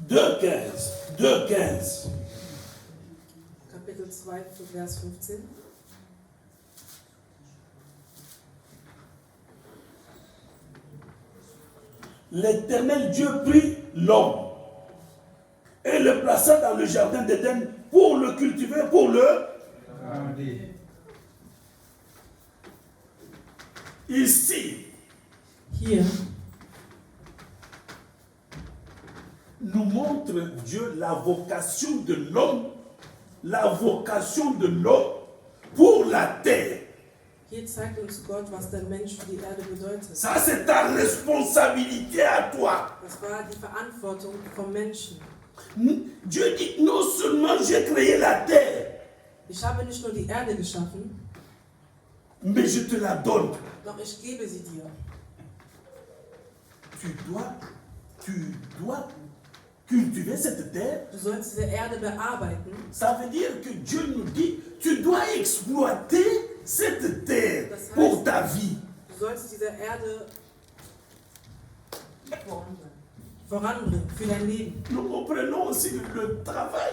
2,15. Kapitel 2, Vers 15. L'Éternel Dieu prit l'homme et le plaça dans le jardin d'Éden pour le cultiver, pour le garder. Ici, Hier nous montre Dieu la vocation de l'homme pour la terre. Hier zeigt uns Gott, was der Mensch für die Erde bedeutet. Ça, c'est ta responsabilité à toi. Das war die Verantwortung vom Menschen. Dieu dit, non seulement j'ai créé la terre, Ich habe nicht nur die Erde geschaffen, mais je te la donne. doch ich gebe sie dir. Tu dois cultiver cette terre. Du sollst diese Erde bearbeiten. Ça veut dire que Dieu nous dit, tu dois exploiter cette terre pour ta vie. Du sollst diese Erde voranbringen für dein Leben. Nous comprenons aussi le travail.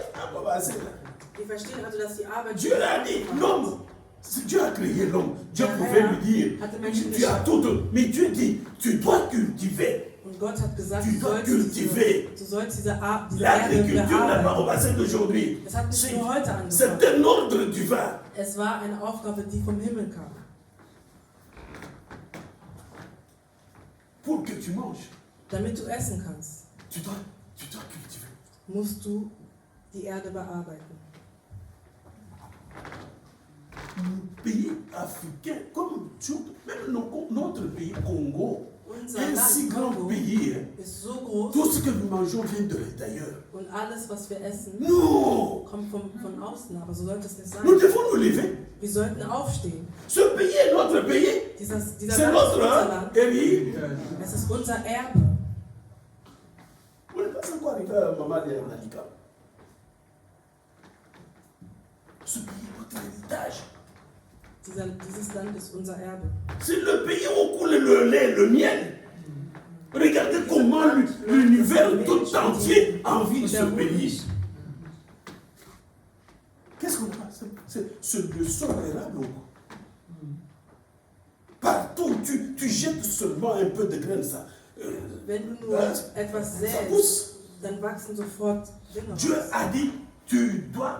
Wir verstehen also, dass die Arbeit... Dieu a dit, l'homme, si Dieu a créé l'homme, Dieu pouvait lui dire, tu as tout, mais Dieu dit, tu dois cultiver. Und Gott hat gesagt, Tu dois cultiver. du sollst diese Erde L'agriculture n'a pas bearbeiten. commencé d'aujourd'hui. Es hat nicht nur heute C'est angefangen. un ordre divin. Es war eine Aufgabe, die vom Himmel kam. Pour que tu manges, Damit du essen kannst, tu dois cultiver. musst du die Erde bearbeiten. Le pays africain, comme même notre pays Congo, Unser un si Land grand Kongo pays, ist so groß tout ce que nous mangeons vient de d'ailleurs. und alles, was wir essen, Non, kommt von außen. Aber so sollte es nicht nous sein. devons nous lever. Wir sollten aufstehen. Ce pays est notre pays. Dieser C'est Land ist notre unser Land. pays. Es ist unser Erbe. On n'est pas encore arrivé à Maman de Malika. notre héritage. Dieses Land ist unser Erbe. C'est le pays où coule le lait, le miel. Regardez comment l'univers tout entier envie ce pays. Qu'est-ce qu'on a? C'est le sol érable. Partout, tu jettes seulement un peu de graines, ça. Wenn du nur etwas säst, dann wachsen sofort Dinge. Dieu a dit, tu dois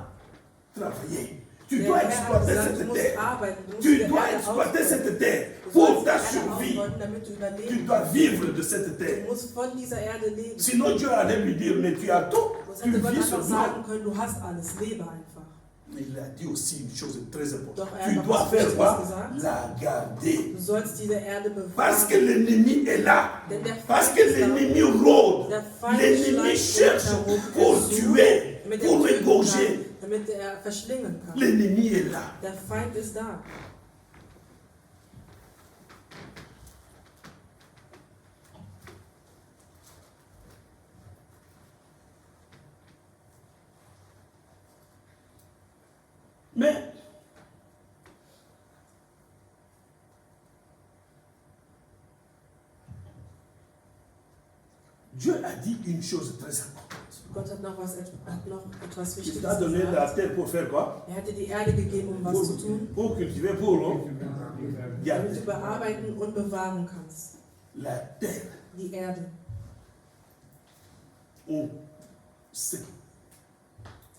travailler. Tu dois exploiter cette terre. Tu dois exploiter cette terre pour ta survie. Tu dois vivre de cette terre. Sinon Dieu allait lui dire, mais tu as tout. Tu vis seulement. Il a dit aussi une chose très importante. Tu dois faire quoi? La garder. Parce que l'ennemi est là. Parce que l'ennemi rôde. L'ennemi cherche pour tuer, pour égorger. L'ennemi est là. Der Feind ist da. Mais Dieu a dit une chose très importante. Gott hat noch etwas Il Wichtiges t'a donné la gesagt. terre pour faire quoi? Er hatte die Erde gegeben, um was zu tun, Pour cultiver, pour damit garder. du bearbeiten und bewahren kannst. La terre, Die Erde. on sait.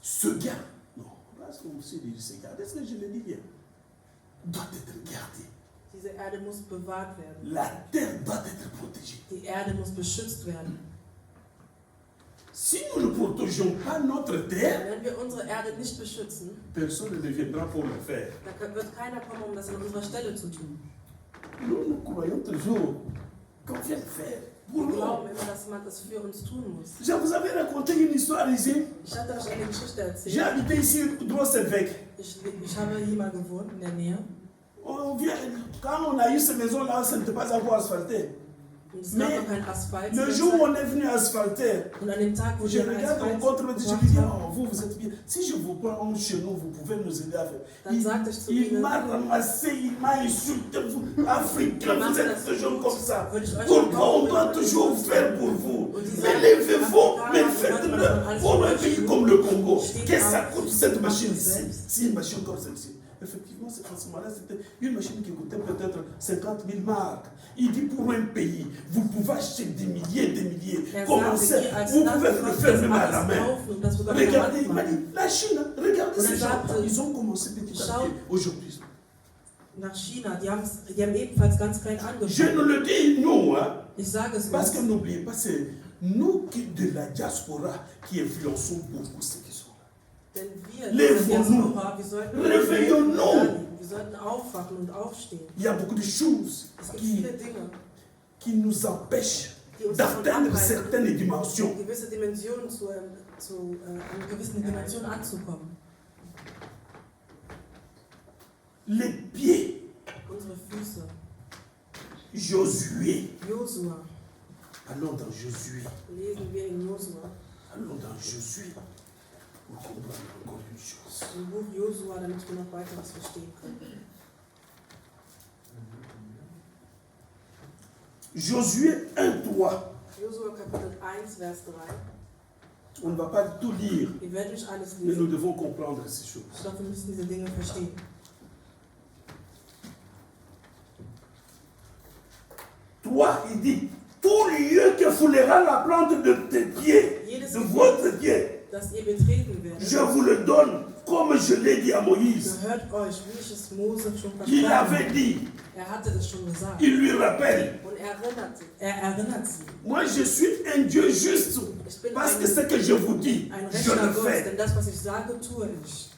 Ce gars, non, parce qu'on sait dire ce gars, est-ce que je le dis bien? Doit être gardé. Diese Erde muss bewahrt werden. La terre doit être protégée. Die Erde muss beschützt werden. Si nous ne protégeons pas notre terre, Wenn wir unsere Erde nicht beschützen, personne ne viendra pour le faire. dann wird keiner kommen, um das an unserer Stelle zu tun. Nous croyons toujours qu'on vient le faire pour Wir nous. glauben immer, dass man das für uns tun muss. Je vous avais raconté une histoire ici. Ich hatte euch eine Geschichte J'ai erzählt. habité ici, Drossevec. Ich habe hier mal gewohnt, in der Nähe. Quand on a eu ces maisons-là, ça n'était pas encore asphalté. Und es gab noch kein Asphalt. Le jour où on est venu asphalter, Und an dem Tag, wo je wir den regarde mon Asphalt contre-maître, je gebracht lui dis, haben, oh, vous êtes bien. Si je vous prends chez nous, vous pouvez nous aider à faire. Dann sagte ich zu Il ihnen, m'a ramassé, il m'a insulté, vous, Africains, vous êtes toujours comme ça. würde ich euch Pourquoi on doit toujours faire pour vous? Und die Mais sagen, levez-vous, mais Afrikaner, faites-le pour un pays comme le Congo. Qu'est-ce que ça coûte cette machine-ci? Si une machine comme celle-ci. Effectivement, à ce moment-là, c'était une machine qui coûtait peut-être 50 000 marques. Il dit pour un pays, vous pouvez acheter des milliers, Commencez, vous pouvez le faire même à la main. Regardez, il m'a dit, la Chine, regardez ces gens. Ils ont commencé petit à petit aujourd'hui. nach China, die haben ebenfalls ganz klein Je angefangen. nous le dis, nous, hein, Ich sage es parce que uns, n'oubliez pas, c'est nous qui, de la diaspora qui influençons beaucoup ceux qui sont là. denn wir, Lèvons-nous. wir sollten Réveillons-nous. wir sollten aufwachen und aufstehen. Il y a beaucoup de choses Es gibt viele Dinge, qui nous empêchent die uns davon d'atteindre abhalten, certaines dimensions. gewisse Dimensionen an gewissen Dimensionen anzukommen. Les pieds, Unsere Füße. Josué. Josua. Allons dans Josué. Lesen wir in Josua. Allons dans Josué pour comprendre encore une chose. Im Buch Josua, damit wir noch weiteres verstehen können. Josué 1:3. Josua Kapitel 1, Vers 3. On ne va pas tout lire, Wir werden nicht alles mais nous lesen, devons comprendre ces choses. doch wir müssen diese Dinge verstehen. Toi, il dit, tout lieu que foulera la plante de tes pieds, de votre pied, Das ihr betreten werdet, je vous le donne, comme je l'ai dit à Moïse. gehört euch, wie ich es Mose schon Il versprochen avait habe. dit, Er hatte es schon gesagt. il lui rappelle, Und er erinnert sie. moi je suis un Dieu juste, Ich bin parce que ce que je vous dis, ein je rechter le Gott, fais. denn das, was ich sage, tue ich.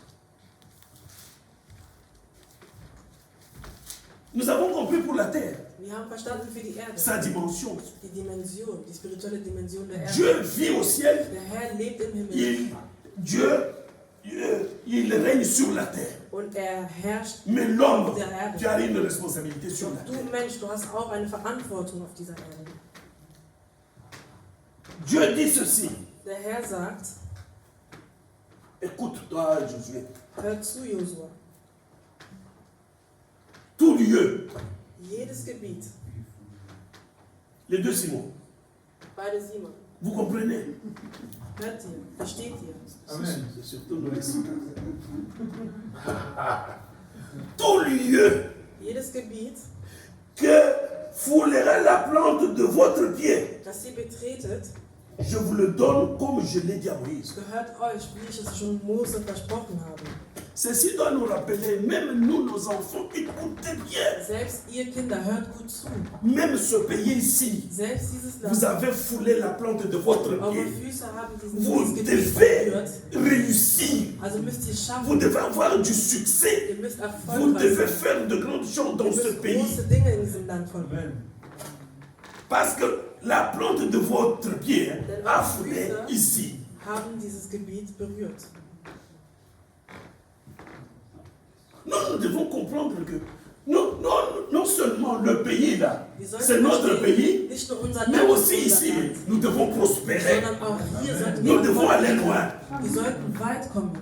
Nous avons compris pour la terre, Wir haben verstanden für die Erde, sa dimension. die Dimension, die spirituelle Dimension der Erde. Dieu vit au ciel, Der Herr lebt im Himmel il règne sur la terre. und er herrscht Mais l'homme, auf der Erde. tu as une responsabilité sur la Du terre. Mensch, du hast auch eine Verantwortung auf dieser Erde. Dieu dit ceci. Der Herr sagt, Écoute-toi, Josué. hör zu, Josua. tout lieu. Jedes Gebiet. Les deux Simons. Beide Simon. Vous comprenez? Hört ihr? Versteht ihr? Amen. C'est surtout nous les Simons. Tout lieu Jedes Gebiet, que foulera la plante de votre pied, das ihr betretet, je vous le donne comme je l'ai dit à Moïse. gehört euch, wie ich es schon Mose versprochen habe. Ceci doit nous rappeler, même nous, nos enfants, écoutez bien. Selbst ihr Kinder, hört gut zu. Même ce pays ici, Selbst dieses vous Land, avez foulé la plante de votre eure pied. Füße haben Vous dieses Gebiet devez berührt. réussir. Also müsst ihr Vous schaffen. devez avoir du succès. Ihr müsst Vous erfolgreich devez sein. faire de grandes choses dans Ihr ce müsst pays. große Dinge in diesem Land vollbringen. Parce que la plante de votre pied a foulé ici. Haben dieses Gebiet berührt. Nous devons comprendre que non seulement le pays là, Wir c'est sollten notre verstehen, pays, nicht nur unser mais Land, aussi unser ici, Land, nous devons prospérer. sondern auch hier sollten Nous wir devons aller erfolgreich loin. sein. Wir sollten weit kommen.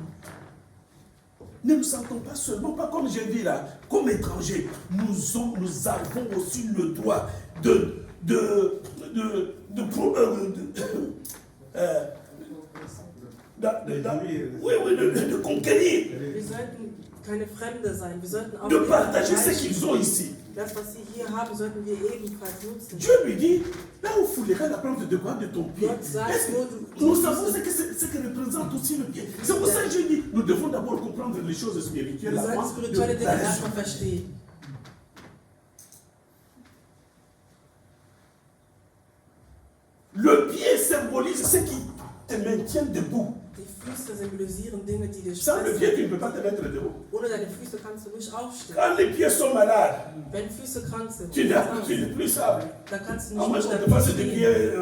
Ne nous sentons pas seulement, pas comme j'ai dit là, comme étrangers. Nous avons aussi le droit de conquérir, Wir sollten keine Fremde sein. Wir sollten auch de partager ce qu'ils ont ici. das, was sie hier haben, sollten wir ebenfalls nutzen. Dieu lui dit, là où fouleras la plante de quoi de ton pied. Gott sagt, Est-ce wo que du nous savons ce que représente aussi le pied. C'est pour ça que je dis, nous devons d'abord comprendre les choses spirituelles. wir sollten avant spirituelle de- Dinge erstmal verstehen. Le pied symbolise ce qui te maintient debout. Die Füße symbolisieren Dinge, die dir Sans le Stress pied, tu ne peux pas te mettre debout. Ohne deine Füße kannst du nicht aufstehen. Quand les pieds sont malades, Wenn Füße krank sind, tu n'es plus stable. dann kannst du À nicht moins mehr qu'on te fasse des stehen. pieds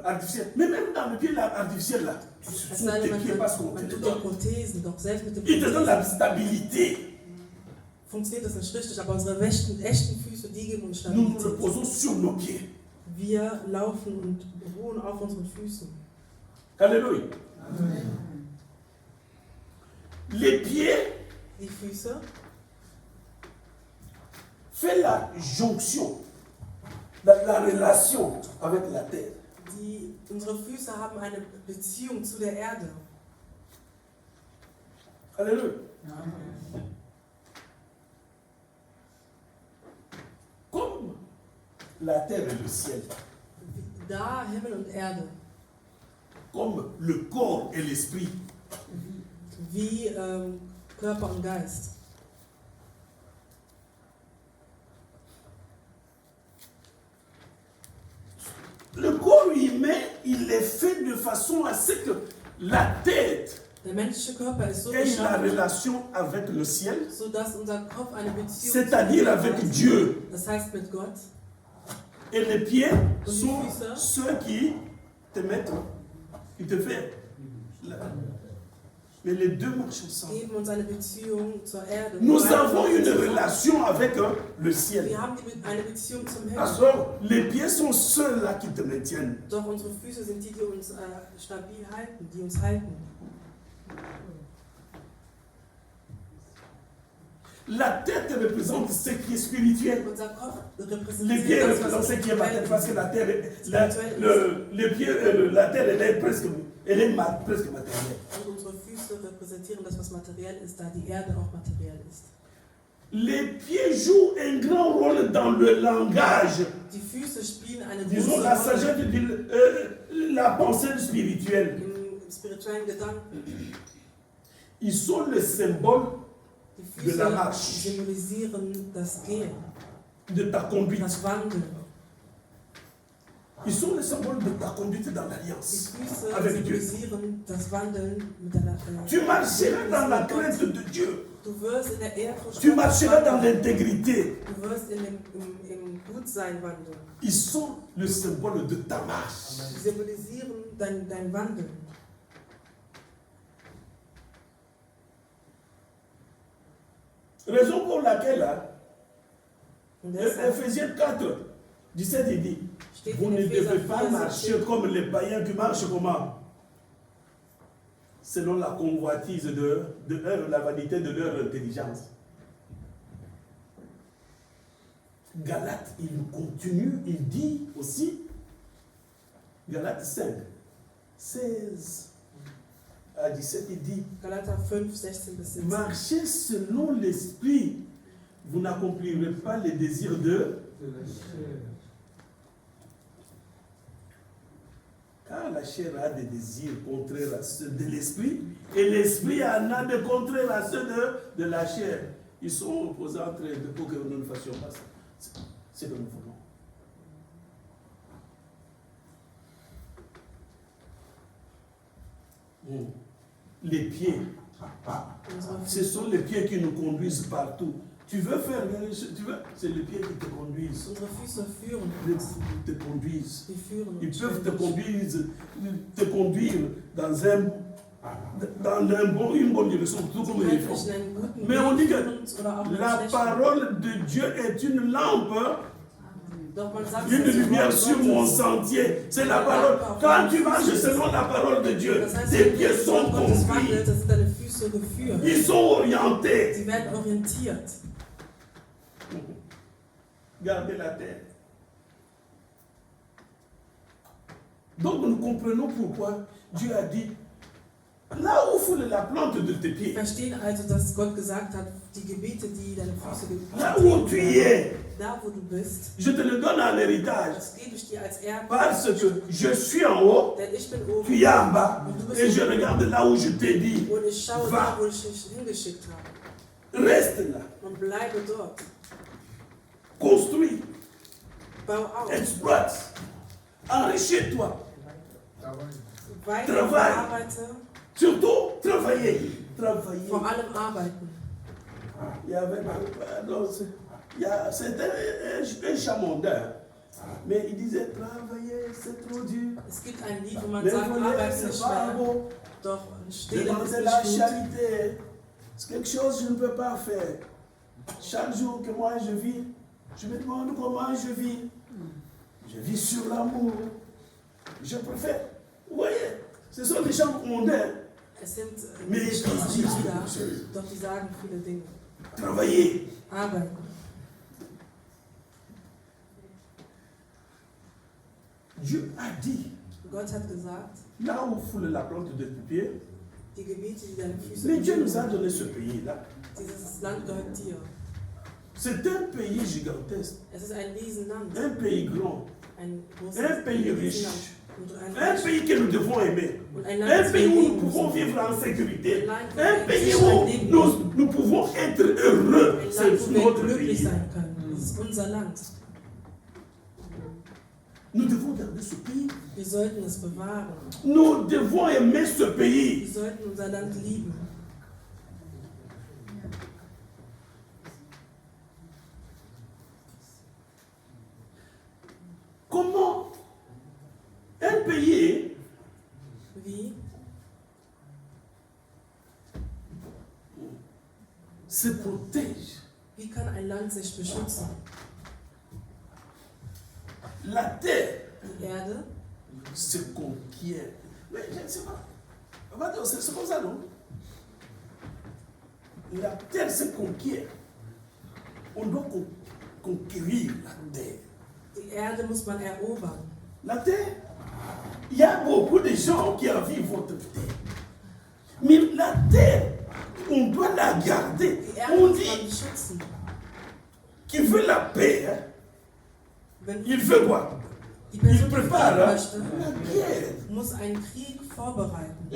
artificiels. Mais même dans le pied là, artificiel là, tu Es souffles sei tes denn, pieds parce qu'on man te tut les dir donne. Prothesen, doch selbst mit den Il te donne la Prothesen stabilité. funktioniert das nicht richtig, aber unsere echten Füße, die geben uns Nous nous Stabilität. reposons sur nos pieds. Wir laufen und ruhen auf unseren Füßen. Alléluia. Les pieds Die Füße font la jonction, la relation avec la terre. unsere Füße haben eine Beziehung zu der Erde. Alléluia. Comme la terre et le ciel, Da Himmel und Erde, comme le corps et l'esprit, wie Körper und Geist. le corps humain, il est fait de façon à ce que la tête Der menschliche Körper ist so ait la geschaffen, relation avec le ciel, sodass unser Kopf eine Beziehung c'est-à-dire zu avec Gott hat. Dieu. Das heißt mit Gott. Et les pieds die sont Füße? ceux qui te mettent, qui te font. Mais les deux marchent ensemble. Geben uns eine Beziehung zur Erde. Nous Beide avons gehören une zusammen. relation avec le ciel. Wir haben eine Beziehung zum Himmel. Alors, les pieds sont ceux-là qui te maintiennent. Doch unsere Füße sind die, die uns stabil halten, die uns halten. La tête représente ce qui est spirituel. Unser Kopf Les pieds repräsentiert das, représentent was ce qui est matériel, parce que la terre, Spirituell les pieds, la terre, elle est presque matérielle. Und unsere Füße repräsentieren das, was materiell ist, da die Erde auch materiell ist. Les pieds jouent un grand rôle dans le langage. Die Füße spielen eine Disons große la Rolle sagesse, la pensée spirituelle. im spirituellen Gedanken. Ils sont le symbole Die de la Füße marche, symbolisieren das Gehen, de ta conduite. das Wandeln. Ils sont le symbole de ta conduite dans Die l'alliance Füße avec Dieu. symbolisieren das Wandeln mit deiner Tu marcheras dans la crainte de Dieu. Du wirst in der Ehrfurcht Tu marcheras dans wandeln. l'intégrité. Du wirst im Gutsein wandeln. Ils sont le symbole de ta marche. Sie symbolisieren dein Wandeln. Raison pour laquelle, Und deshalb Ephésiens 4, 17, il dit, steht vous in ne Epheser devez pas 4, marcher comme les païens qui marchent comment? Selon la convoitise de la vanité de leur intelligence. Galates, il continue, il dit aussi, Galates 5, 16 à 17, il dit, Galater 5, 16 bis 17. marchez selon l'esprit, vous n'accomplirez pas les désirs de la chair. Car la chair a des désirs contraires à ceux de l'esprit, et l'esprit en a des contraires à ceux de la chair. Ils sont opposés entre eux pour que nous ne fassions pas ça. C'est ce que nous voulons. Les pieds, ce sont les pieds qui nous conduisent partout. Tu veux faire, c'est les pieds qui te conduisent. Unsere Füße führen Ils uns. te conduisent. Die führen Ils uns peuvent ständig. te conduire dans une bonne direction, tout comme Sie ils font. können einen guten Mais on dit Weg que führen uns oder auch einen la schlechten. parole de Dieu est une lampe, Doch man sagt, une dass die lumière Worte sur Gottes- mon sentier. C'est la parole. Quand tu marches selon la parole de Dieu, Das heißt, tes wenn du pieds das sont Wort Gottes conduits. wandelst, das sind deine Füße geführt. Ils sont orientés. Sie werden orientiert. Gardez la tête. Donc nous comprenons pourquoi Dieu a dit, là où foule la plante de tes Wir pieds, verstehen also, dass Gott gesagt hat, die Gebete, die deine Füße là où tu es, da wo du bist, je te le donne en héritage. das gebe ich dir als Erbe. Parce que je suis en haut, Denn ich bin tu oben es en bas. und du bist Et je unten. regarde là où je t'ai dit, Und ich schaue Va. da, wo ich dich hingeschickt habe. reste là, Und bleibe dort. construis, Bau auf. exploite, enrichis-toi. Weiter Travail. arbeite. Surtout, travailler. Travailler. Vor allem arbeiten. Il y avait, c'était un chamondin, mais il disait travailler c'est trop dur. Es gibt ein Lied, wo man Mais sagt, voler Arbeit ist c'est nicht pas schwer. beau. Doch Stehlen ist Demander la nicht gut. charité, c'est quelque chose que je ne peux pas faire. Chaque jour que moi je vis, je me demande comment je vis. Je vis sur l'amour. Je préfère. Vous voyez, ce sont des chants mondains. Es sind Mais nicht die richtig disent Lieder, quelque chose. doch die sagen viele Dinge. Travailler. Arbeiten. Dieu a dit, Gott hat gesagt, là où foule la plante de tes pieds, die Gebiete, die deine Füße mais Dieu nous a berühren, donné ce pays-là. dieses Land gehört dir. C'est un pays gigantesque, Es ist ein Riesenland, un pays grand, ein großes un pays riche, Riesenland. Und un pays que nous devons aimer, und ein Land, un das pays wir où nous lieben pouvons müssen. vivre en sécurité, Ein Land, wo un wir pays sicher où leben nous pouvons être heureux. Ein C'est Land, wo wir notre glücklich pays. sein können. Das ist unser Land. Nous devons garder ce pays. Wir sollten es bewahren. Nous devons aimer ce pays. Wir sollten unser Land lieben. Comment un pays Wie? se protège? Wie kann ein Land sich beschützen? La terre Die Erde se conquiert. Mais je ne sais pas. C'est comme ça, non? La terre se conquiert. On doit conquérir la terre. Die Erde muss man erobern. La terre, il y a beaucoup de gens qui envient votre terre. Mais la terre, on doit la garder. Die Erde On muss man dit beschützen. qu'il veut la paix, hein. Wenn Il veut quoi? die Il Person, die prépare Frieden hein, möchte, la guerre. muss einen Krieg vorbereiten.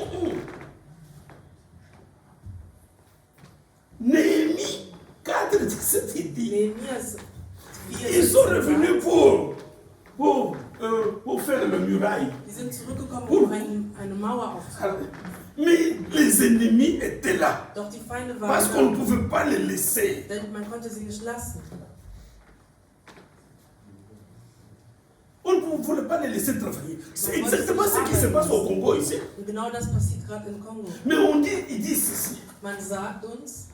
Néhémie 4, 17, il dit, Nehemias 4, ils sont 17 revenus sagt, pour faire le muraille. die sind zurückgekommen, um eine Mauer aufzubauen. Mais les ennemis étaient là. Doch die Feinde Parce waren qu'on ne da, pouvait pas les laisser. denn man konnte sie nicht lassen. On ne voulait pas les laisser travailler. C'est exactement ce qui se passe au Congo ici. Und genau das passiert gerade im Kongo. Mais il dit ceci. Man sagt uns,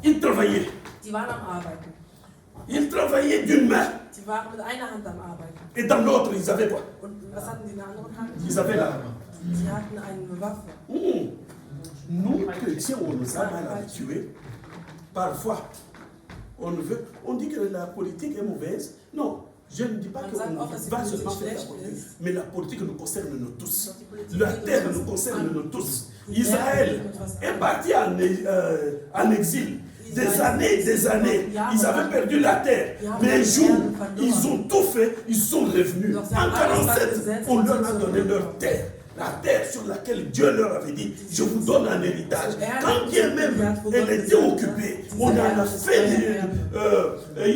Ils travaillaient. die waren am Arbeiten. Ils travaillaient d'une main. Die waren mit einer Hand am Arbeiten. Et dans l'autre, ils avaient quoi? Und was hatten die in der anderen Hand? Ils avaient la Sie hatten eine Waffe. Nous, chrétiens, on nous a mal habitués. Parfois, On dit que la politique est mauvaise. Non, je ne dis pas qu'on va seulement faire la politique. Mais la politique nous concerne nous tous. La terre nous concerne nous tous. Israël est parti en exil. Des années, ils avaient perdu la terre. Mais un jour, ils ont tout fait, ils sont revenus. En 1947, on leur a donné leur terre. La terre sur laquelle Dieu leur avait dit, je vous donne un héritage. Quand bien même elle était occupée, on en a fait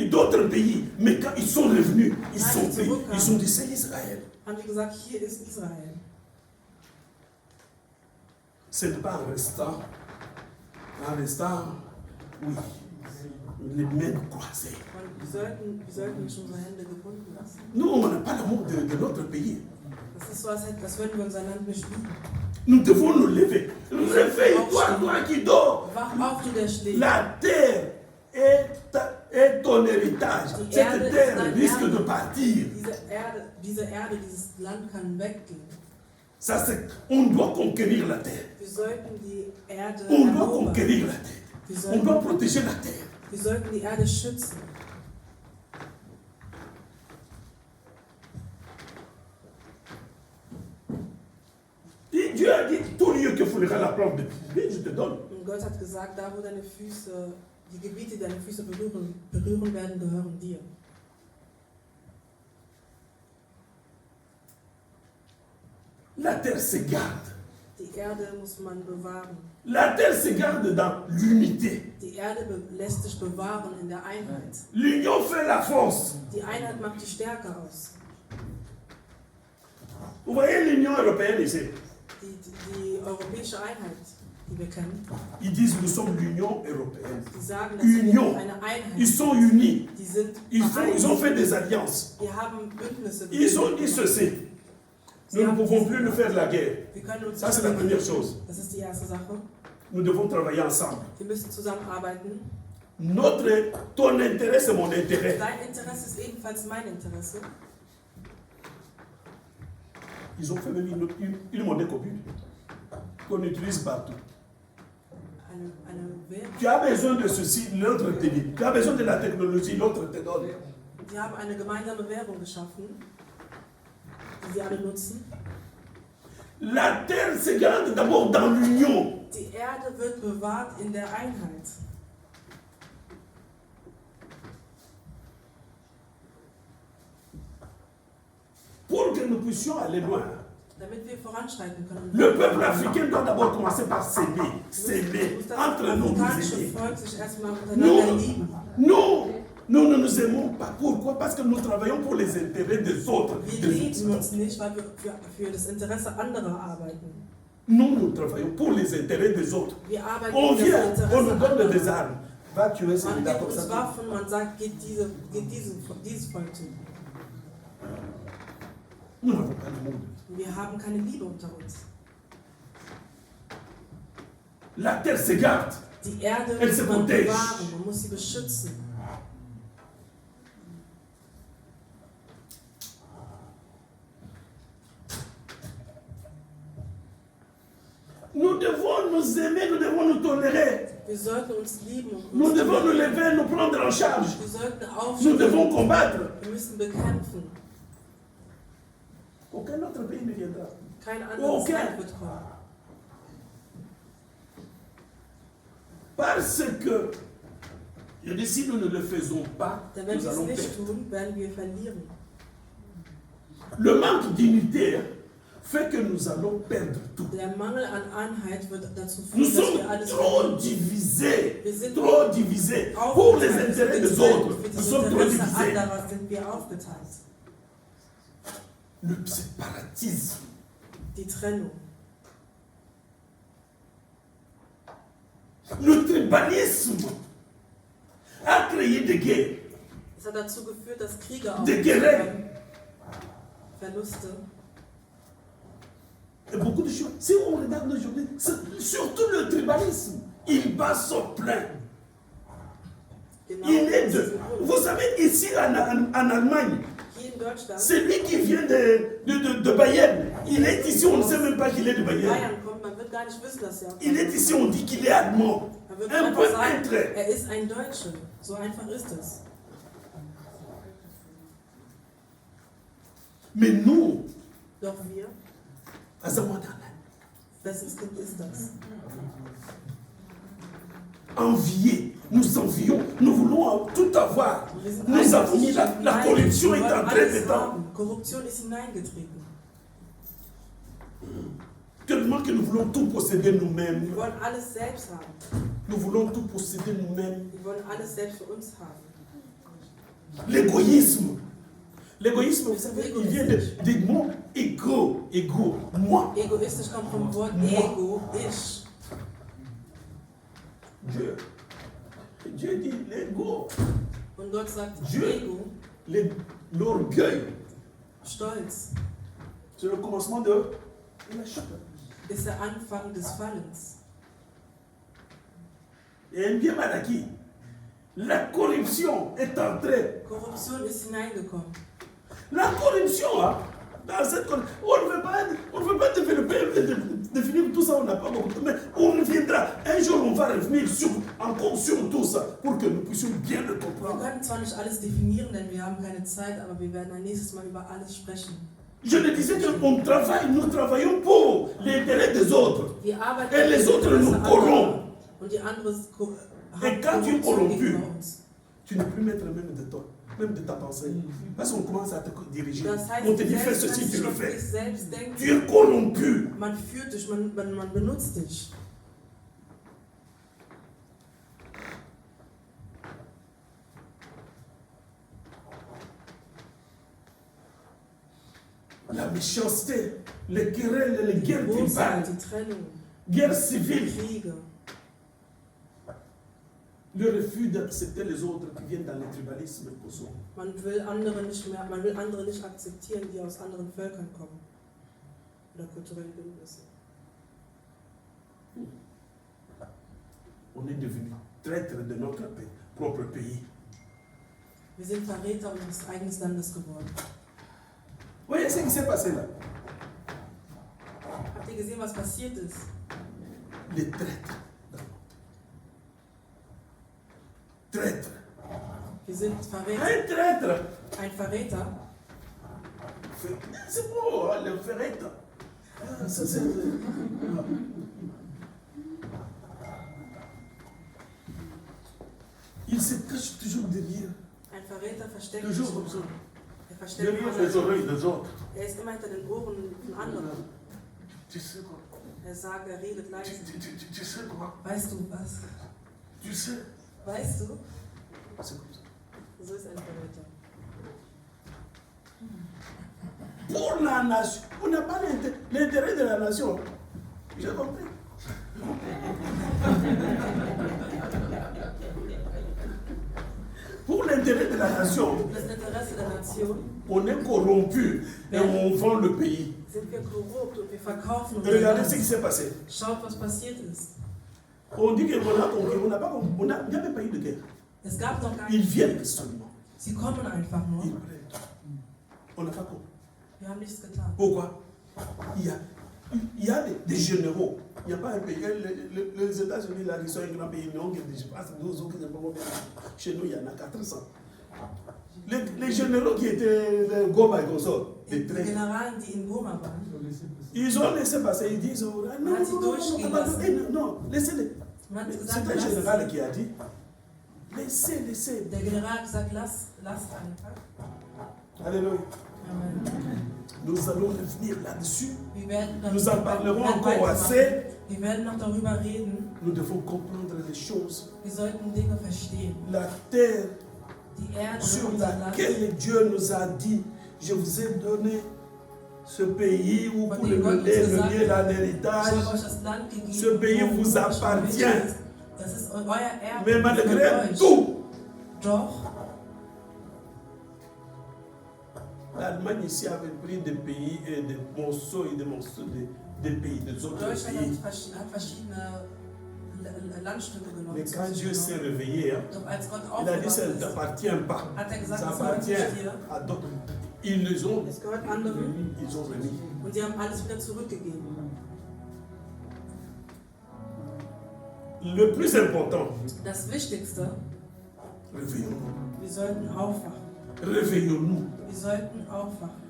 d'autres pays. Mais quand ils sont revenus, ils ont dit, c'est Israël. Ce n'est pas un restant. Un restant, oui, les mains croisées. Nous, on n'a pas l'amour de notre pays. Nous devons nous lever. Réveille-toi, qui dors. La terre est ton héritage. Cette terre risque de partir. Ça, c'est, on doit conquérir la terre. On doit conquérir la terre. On doit protéger la terre. Dieu a dit, tout lieu que foulera la plante de tes je te donne. Und Gott hat gesagt, da wo deine Füße, die Gebiete, die deine Füße berühren werden, gehören dir. La terre se garde. Die Erde muss man bewahren. La terre se garde dans l'unité. Die Erde lässt sich bewahren in der Einheit. L'union fait la force. Die Einheit macht die Stärke aus. Vous voyez l'Union européenne ici? Die europäische Einheit, die wir kennen. Ils disent nous sommes l'Union européenne. Die sagen, dass Union. wir eine Einheit. Ils sont unis. Die sind Ils ont fait des alliances. Wir haben Bündnisse. Ils ont dit ceci. Nous ne pouvons plus nous faire la guerre. Ça, c'est la première chose. Das ist die erste Sache. Nous devons travailler ensemble. Wir müssen zusammenarbeiten. Ton intérêt, c'est mon intérêt. Dein Interesse ist ebenfalls mein Interesse. Ils ont fait même une monnaie commune qu'on utilise partout. Tu as besoin de ceci, l'autre te dit. Tu as besoin de la technologie, l'autre te donne. Die haben eine gemeinsame Währung geschaffen, die sie alle nutzen. La terre se garde d'abord dans l'union. Die Erde wird bewahrt in der Einheit. Pour que nous puissions aller loin. Damit wir voranschreiten können. Le peuple africain doit d'abord commencer par s'aimer. S'aimer. Entre nous, nous ne nous aimons pas. Pourquoi? Parce que nous travaillons pour les intérêts des autres. Wir lieben uns nicht, weil wir für das Interesse anderer arbeiten. Nous travaillons pour les intérêts des autres. Wir arbeiten On für das vient, Interesse on nous donne anderer. des armes. Va tuer ces Man gars gibt comme uns ça. Waffen, man sagt, geht dieses Volk zu. Nous n'avons pas de monde. Wir haben keine Liebe unter uns. La terre se garde. Die Erde Elle se muss man protège. bewahren, man muss sie beschützen. Nous devons nous aimer, nous devons nous tolérer. Wir sollten uns lieben und Nous uns devons nous lieben. lever, nous prendre en charge. Wir sollten Nous aufstehen. devons combattre. Wir müssen bekämpfen. Aucun autre pays ne viendra. Kein anderes Okay. Land wird kommen. Parce que, je dis, si nous ne le faisons pas, Denn wenn nous wir es allons nicht perdre. tun, werden wir verlieren. Le manque d'unité fait que nous allons perdre tout. Der Mangel an Einheit wird dazu Nous führen, dass sommes wir alles trop verlieren. divisés. Wir sind Trop divisés. Pour les intérêts des autres, Für nous die sommes trop Interessen divisés. anderer sind wir aufgeteilt. Le séparatisme. Die Trennung. Le tribalisme a créé des guerres. Es hat dazu geführt, dass Kriege Des guerres. auftreten, Verluste. Et beaucoup de choses. Si on regarde aujourd'hui, surtout le tribalisme, il bat son plein. Genau. Il est das de. ist ein Grund. Vous savez, ici en Allemagne, Hier in Deutschland, celui qui vient de Bayern, il est ici, on ne sait même pas qu'il est de Bayern. Bayern kommt, man wird gar nicht wissen, dass er Il est ici, on dit qu'il est allemand. Man wirklich Un einfach peu sagen, un trait. er ist ein Deutscher. So einfach ist es. Mais nous, Doch wir, wessen Kind ist das? envier, nous envions, nous voulons tout avoir. Nous avons mis la corruption est entrée dedans. Korruption ist hineingetreten. Tellement que nous voulons tout posséder nous-mêmes. Wir wollen alles selbst haben. Nous voulons tout posséder nous-mêmes. Wir wollen alles selbst für uns haben. L'égoïsme. L'égoïsme, vous savez, il vient des mots égo, moi. Egoistisch kommt vom Wort Ego, ich. Dieu dit l'ego. Und Gott sagt Dieu. Ego, L'orgueil. Stolz, C'est le commencement de la chute. ist der Anfang des Fallens. Et un bien mal acquis. La corruption est entrée. Korruption ist hineingekommen. La corruption, hein, dans cette corruption, on ne veut pas définir tout ça, on n'a pas beaucoup de temps, mais on reviendra. Un jour, on va revenir encore sur tout ça pour que nous puissions bien le Wir comprendre. können zwar nicht alles definieren, denn wir haben keine Zeit, aber wir werden ein nächstes Mal über alles sprechen. Je le disais qu'on travaille, nous travaillons pour l'intérêt des autres. Wir arbeiten Et les autres nous corrompent. und die anderen Et quand tu es Korruption corrompu, gegenüber uns. tu n'es plus maître même de toi, même de ta pensée. Parce qu'on commence à te diriger. Das heißt, On te dit du fais selbst ceci, kannst tu nicht le auf dich fais. selbst denken. Tu es corrompu. Man führt dich, man benutzt dich. La méchanceté, les querelles, les guerres Die Bosheit, tribales, die Trennung, guerre civile, Kriege, le refus d'accepter les autres qui viennent dans le tribalisme et Kosovo. man will andere nicht akzeptieren, die aus anderen Völkern kommen. Oder kulturellen Bündnisse. On est devenu traître de notre propre pays. Wir sind Verräter unseres eigenen Landes geworden. Vous voyez ce qui s'est passé là? Habt ihr gesehen, was passiert ist? Les traîtres. Traître. Wir sind Verräter. Un traître. Ein Verräter. C'est beau, le ferrette. Ça, c'est... Il se cache toujours derrière. Ein Verräter versteckt Toujours sich. comme ça. Er versteckt Derrière les oreilles des autres. Er ist immer hinter den Ohren von anderen. Tu sais quoi? Er sagt, er redet leise. Tu sais quoi? Weißt du was? Tu sais? Weißt du? C'est comme ça. So ist ein Verräter. Pour la nation, on n'a pas l'intérêt de la nation. J'ai compris. Pour l'intérêt de la nation, Das Interesse der Nation on est corrompu et on vend le pays. sind wir korrupt und wir verkaufen uns. Regardez ce qui s'est passé. Schaut, was passiert ist. On dit qu'on a conquis, on n'a pas conquis, il n'y avait pas eu de guerre. Es gab noch gar Ils nicht. viennent seulement. Sie kommen einfach Ils nur. prennent. On n'a pas compris. Wir haben nichts getan. Pourquoi? Il y a des généraux. Il n'y a pas un pays. Les États-Unis, là, ils sont un grand pays. Non, je pense que nous autres, chez nous, il y en a 400. Les généraux qui étaient Goma et Consort, Die Generalen, die in Goma waren, ils ont laissé passer. Ils disent non, non, laissez-les. man hat C'est gesagt, un général lasst. qui a dit laissez. Der General hat gesagt, lasst einfach. Alléluia. Amen. Nous allons revenir là-dessus. Wir werden Nous en parlerons encore weitermachen. assez. Wir werden noch darüber reden. Nous devons comprendre les choses. Wir sollten Dinge verstehen. La terre Die Erde, sur unser Land, laquelle Dieu nous a dit, je vous ai donné ce pays où von pour dem le Gott uns mener, gesagt mener hat, en ich héritage. habe euch das Land gegeben, Ce pays wo vous euch appartient. ist. Das ist euer Erbe. Mais das malgré gehört euch. tout, Doch, l'Allemagne ici avait pris des pays et des morceaux des pays, des autres Deutschland pays. hat verschiedene Landstücke genommen. Mais quand Dieu s'est réveillé, hein, Doch als Gott il a dit aufgewacht ça ne ist, t'appartient pas. hat er gesagt, Ça das gehört appartient nicht dir. à d'autres. Ils les ont, Es gehört anderen ils ont remis. und sie haben alles wieder zurückgegeben. le plus important, Das Wichtigste, réveillons-nous. wir sollten aufwachen. Réveillons-nous. Wir sollten aufwachen.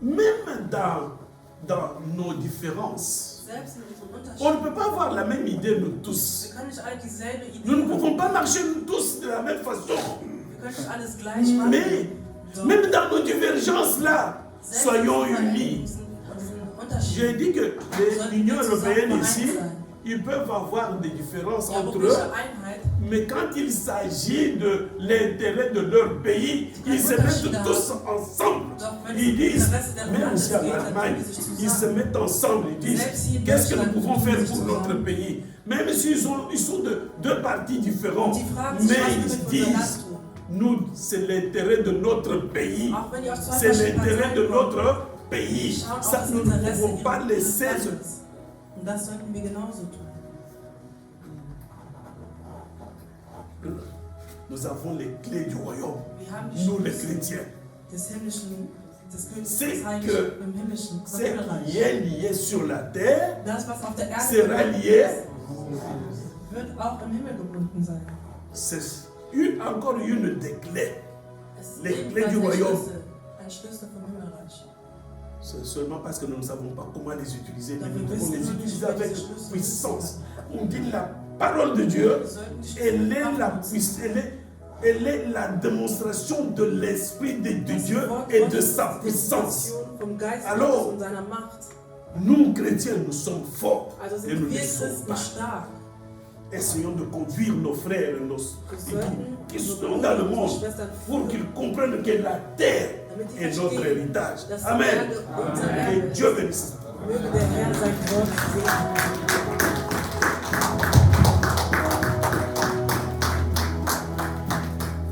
Même dans nos différences, Selbst in unseren on Unterschieden. ne peut pas avoir la même idée, nous tous. Wir können nicht alle dieselbe Nous ne Idee pouvons haben. pas marcher nous tous de la même façon. Wir können nicht alles gleich machen. Mais Doch même dans nos divergences là, selbst soyons in unis. diesen J'ai Unterschieden. dit que l'Union européenne ici, ils peuvent avoir des différences Die entre europäische eux, Einheit, mais quand il s'agit de l'intérêt de leur pays, ils se mettent tous ensemble. doch wenn Ils es um disent, das Interesse der même Landes aussi en geht, dann Allemagne, tun sie sich ils se zusammen. mettent ensemble, ils disent, qu'est-ce que nous pouvons faire pour notre pays? Même s'ils sont de deux partis différents, Und die fragen sich, mais was wir ils mit unserem disent, Land tun. nous, c'est l'intérêt de notre pays, Auch wenn die aus zwei c'est verschiedenen l'intérêt de Parteien kommen, notre pays. schauen auf Ça, das nous ne Interesse pouvons pas ihres laisser ce... Landes. Und das sollten wir genauso tun. Nous avons les clés du royaume, Wir haben die nous les Schlüssel chrétiens. des himmlischen, des C'est Königreichs que im himmlischen Ce qui Himmelreich. est lié sur la terre Das, was auf der Erde sera gebunden lié. ist, wird auch im Himmel gebunden sein. C'est encore une des clés. Es ist Les ebenfalls clés du royaume. ein Schlüssel vom Himmelreich. C'est seulement parce que nous ne savons pas comment les utiliser, mais Donc, nous wir devons wissen les noch nicht, utiliser wie avec diese Schlüssel puissance. On dit la parole de Dieu, Wir sollten die elle Schlüssel est la benutzen. puissance, elle est la démonstration de l'Esprit de Das Dieu Wort et de Gottes sa ist die puissance. Demonstration vom Geist Alors, Gottes und seiner Macht. Nous, chrétiens, nous sommes forts Also et sind nous ne wir sommes Christen pas. stark. Essayons de conduire nos frères et Wir sollten qui unsere sont dans le Brüder und monde Schwestern pour führen, qu'ils comprennent que la terre damit die est notre verstehen, héritage. dass die Amen. Erde unser Erbe Que ist. Dieu bénisse. Möge der Herr sein Wort segnen.